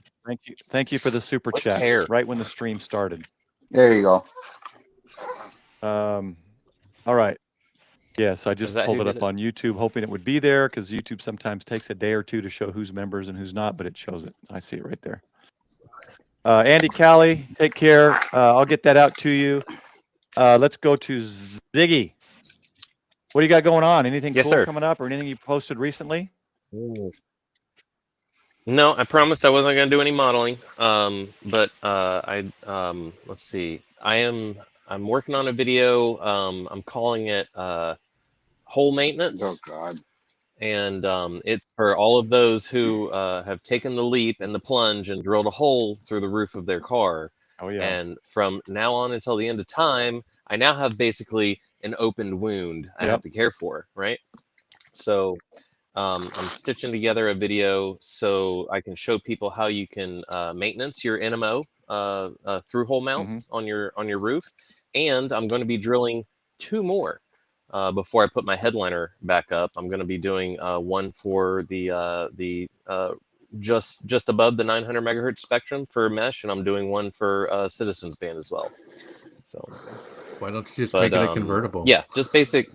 Thank you for the super chat. Right when the stream started. There you go. All right. Yes, I just pulled it up on YouTube, hoping it would be there because YouTube sometimes takes a day or two to show who's members and who's not, but it shows it. I see it right there. Andy Callie, take care. I'll get that out to you. Let's go to Ziggy. What do you got going on? Anything cool coming up or anything you posted recently? No, I promised I wasn't going to do any modeling. But let's see. I'm working on a video. I'm calling it Hole Maintenance. Oh God. And it's for all of those who have taken the leap and the plunge and drilled a hole through the roof of their car. Oh yeah. And from now on until the end of time, I now have basically an opened wound I have to care for, right? So I'm stitching together a video so I can show people how you can maintenance your NMO through hole mount on your roof. And I'm going to be drilling 2 more before I put my headliner back up. I'm going to be doing one for the just above the 900 megahertz spectrum for mesh, and I'm doing one for Citizens Band as well. So Why don't you just But, make it a convertible? Yeah, just basic.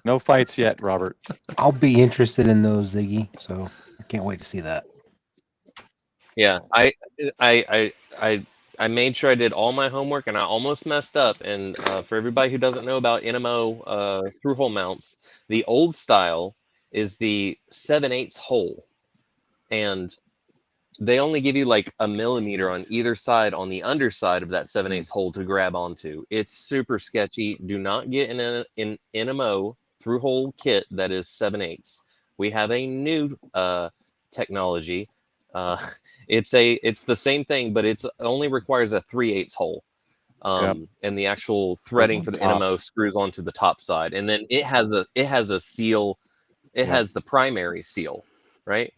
No fights yet, Robert. I'll be interested in those, Ziggy. So I can't wait to see that. Yeah, I made sure I did all my homework, and I almost messed up. And for everybody who doesn't know about NMO through hole mounts, the old style is the 7/8 hole, and they only give you like a millimeter on either side on the underside of that 7/8 hole to grab onto. It's super sketchy. Do not get an NMO through hole kit that is 7/8. We have a new technology. It's the same thing, but it only requires a 3/8 hole. And the actual threading for the NMO screws onto the top side, and then it has a seal. It has the primary seal, right?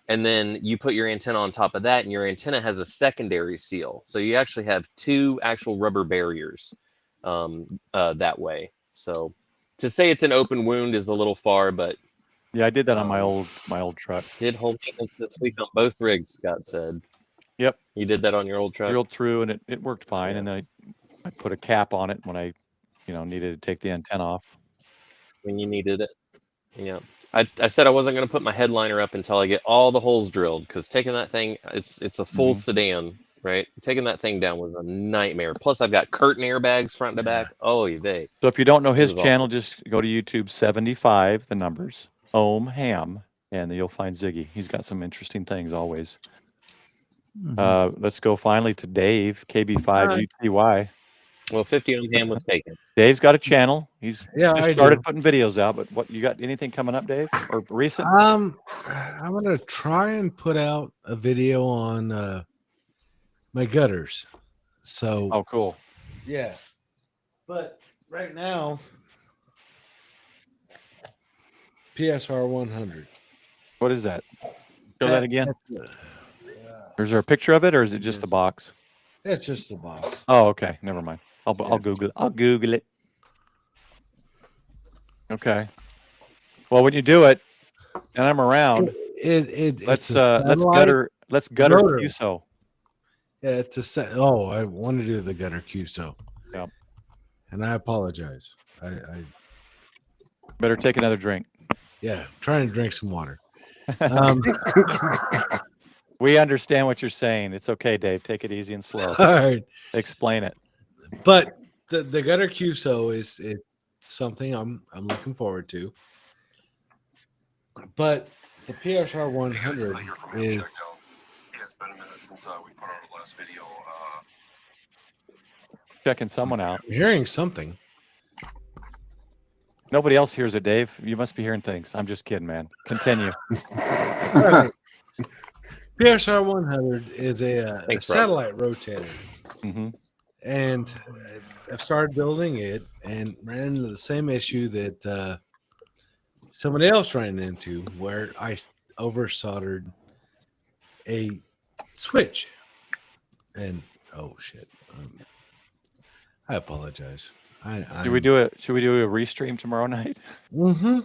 And then you put your antenna on top of that, and your antenna has a secondary seal. So you actually have two actual rubber barriers that way. So to say it's an open wound is a little far, but yeah, I did that on my old truck. Did hole maintenance this week on both rigs, Scott said. Yep. You did that on your old truck? Drilled through, and it worked fine. And then I put a cap on it when I, needed to take the antenna off. When you needed it. Yeah. I said I wasn't going to put my headliner up until I get all the holes drilled, because taking that thing, it's a full sedan, right? Taking that thing down was a nightmare. Plus, I've got curtain airbags front to back. Oh, they. So if you don't know his channel, just go to YouTube 75, the numbers, Ohm Ham, and you'll find Ziggy. He's got some interesting things always. Let's go finally to Dave, KB5UTY. Well, 50 Ohm Ham was taken. Dave's got a channel. He's I started putting videos out, but what, you got anything coming up, Dave, or recent? I'm gonna try and put out a video on my gutters. So Oh, cool. yeah, but right now PSR 100. What is that? Show that again. Is there a picture of it, or is it just the box? It's just the box. Oh, okay. Never mind. I'll Google it. I'll Google it. Okay. Well, when you do it, and I'm around, let's gutter QSO. Yeah, it's a set. Oh, I want to do the gutter QSO. Yeah. And I apologize. I better take another drink. Yeah, trying to drink some water. We understand what you're saying. It's okay, Dave. Take it easy and slow. All right. Explain it. But the gutter QSO is something I'm looking forward to. But the PSR 100 is. It's been a minute since we put out the last video. Checking someone out. I'm hearing something. Nobody else hears it, Dave. You must be hearing things. I'm just kidding, man. Continue. All right. PSR 100 is a satellite rotator. And I've started building it and ran into the same issue that somebody else ran into, where I over soldered a switch. And oh shit, I apologize. Should we do a restream tomorrow night? Mm-hmm.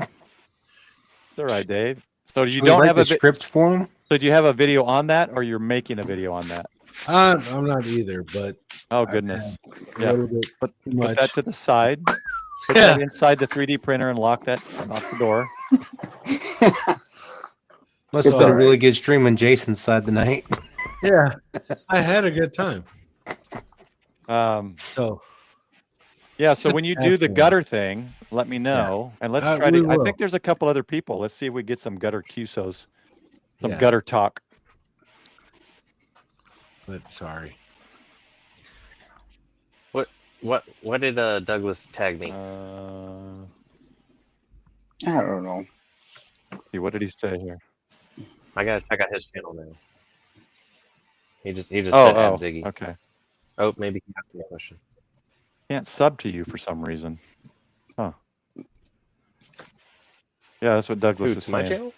It's all right, Dave. So you Should don't we have write a the script for him? So do you have a video on that, or you're making a video on that? I'm not either, but oh goodness, yeah. Put that to the side. Put that inside the 3D printer and lock that off the door. Must have been a really good stream when Jason side the night. Yeah, I had a good time. So when you do the gutter thing, let me know, and let's try to. I think there's a couple other people. Let's see if we get some gutter QSOs, some gutter talk. But sorry. What did Douglas tag me? I don't know. See, what did he say here? I got his channel now. He just said add Ziggy. Okay. Oh, maybe he asked me a question. Can't sub to you for some reason. Huh. Yeah, that's what Douglas is saying. My channel?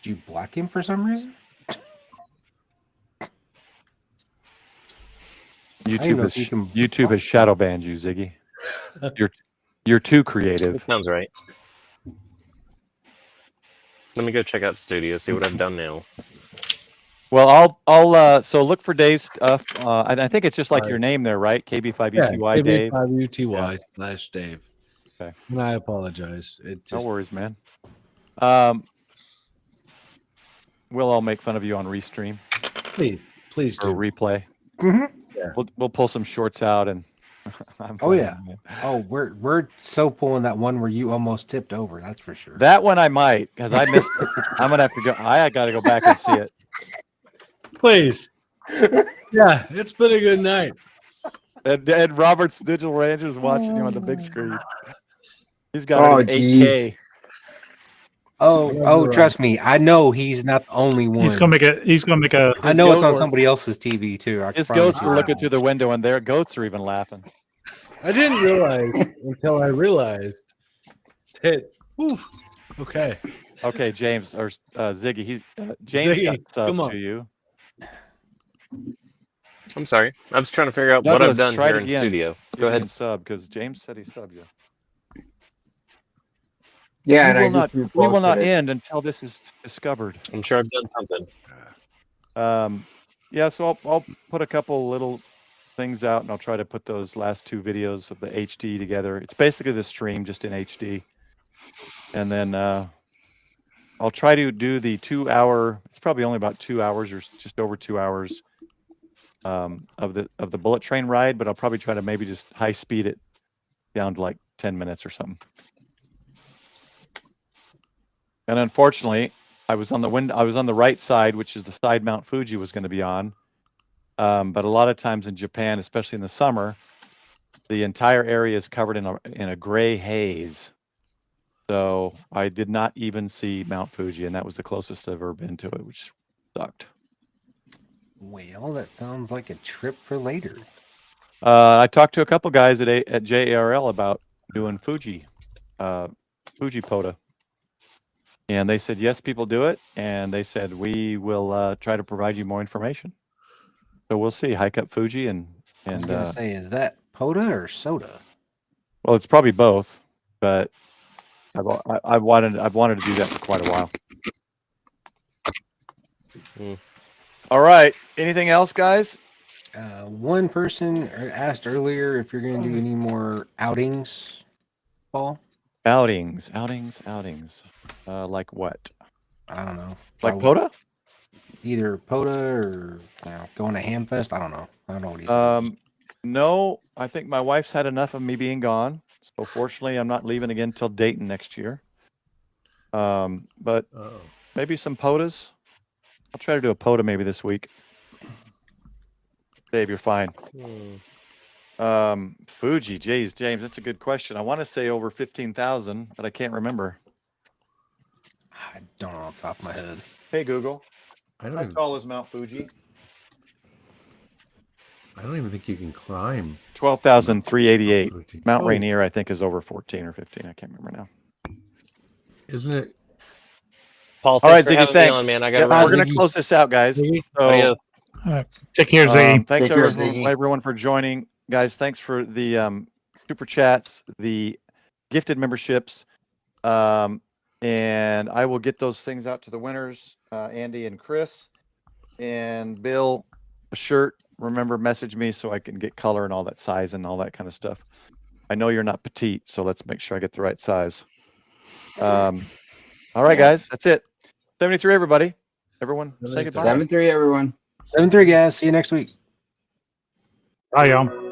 Did you block him for some reason? YouTube has shadow banned you, Ziggy. You're too creative. That sounds right. Let me go check out Studio, see what I've done now. Well, I'll so look for Dave's stuff. I think it's just like your name there, right? KB5UTY Dave. KB5UTY / Dave. Okay. And I apologize. It just, No worries, man. We'll all make fun of you on Restream please or do. replay. Mm-hmm. We'll pull some shorts out and. I'm Oh, yeah. man. Oh, we're so pulling that one where you almost tipped over. That's for sure. That one I might because I missed it. I'm gonna have to go. I got to go back and see it. Please. Yeah, it's been a good night. And Robert's Digital Ranger is watching you on the big screen. He's got it in 8K. geez. Oh, trust me. I know he's not the only one. He's gonna make a. I know it's on somebody else's TV too. I His promise goats you are that. looking through the window, and their goats are even laughing. I didn't realize until I realized that. Whew, okay. Okay, James or Ziggy. He's James Ziggy, got sub come on. to you. I'm sorry. I was trying to figure out what Douglas, I've done try it here in again. studio. Give Go me ahead. and sub because James said he subbed you. Yeah, and we I will not. just We will reposted not it. end until this is discovered. I'm sure I've done something. Yeah. So I'll put a couple little things out, and I'll try to put those last 2 videos of the HD together. It's basically the stream just in HD, and then I'll try to do the 2-hour. It's probably only about 2 hours or just over 2 hours of the bullet train ride, but I'll probably try to maybe just high speed it down to like 10 minutes or something. And unfortunately, I was on the right side, which is the side Mount Fuji was going to be on. But a lot of times in Japan, especially in the summer, the entire area is covered in a gray haze. So I did not even see Mount Fuji, and that was the closest I've ever been to it, which sucked. Well, that sounds like a trip for later. I talked to a couple guys at JARL about doing Fuji POTA. And they said, yes, people do it. And they said, we will try to provide you more information. So we'll see. Hike up Fuji and I was gonna say, is that POTA or soda? well, it's probably both, but I've wanted to do that for quite a while. All right. Anything else, guys? One person asked earlier if you're going to do any more outings, Paul. Outings. Like what? I don't know. Like POTA? Either POTA or going to Hamfest. I don't know. I don't know what he said. No, I think my wife's had enough of me being gone. So fortunately, I'm not leaving again till Dayton next year. But maybe some POTAs. I'll try to do a POTA maybe this week. Dave, you're fine. Fuji, James, that's a good question. I want to say over 15,000, but I can't remember. I don't know off the top of my head. Hey, Google. I don't How even, tall is Mount Fuji? I don't even think you can climb. 12,388. Fuji. Mount Oh. Rainier, I think, is over 14 or 15. I can't remember now. Isn't it? Paul, All right, thanks for Ziggy, having me thanks. on, man. I Yeah, got we're going to close this out, guys. Ziggy. So, Take care, Ziggy. thanks Take care, everyone for joining, guys. Thanks for the super chats, the gifted memberships, and I will get those things out to the winners, Andy and Chris, and Bill. A shirt. Remember, message me so I can get color and all that size and all that kind of stuff. I know you're not petite, so let's make sure I get the right size. All right, guys, that's it. 73, everybody. Everyone, say goodbye. 7-3, everyone. 7-3, guys. See you next week. Bye, y'all.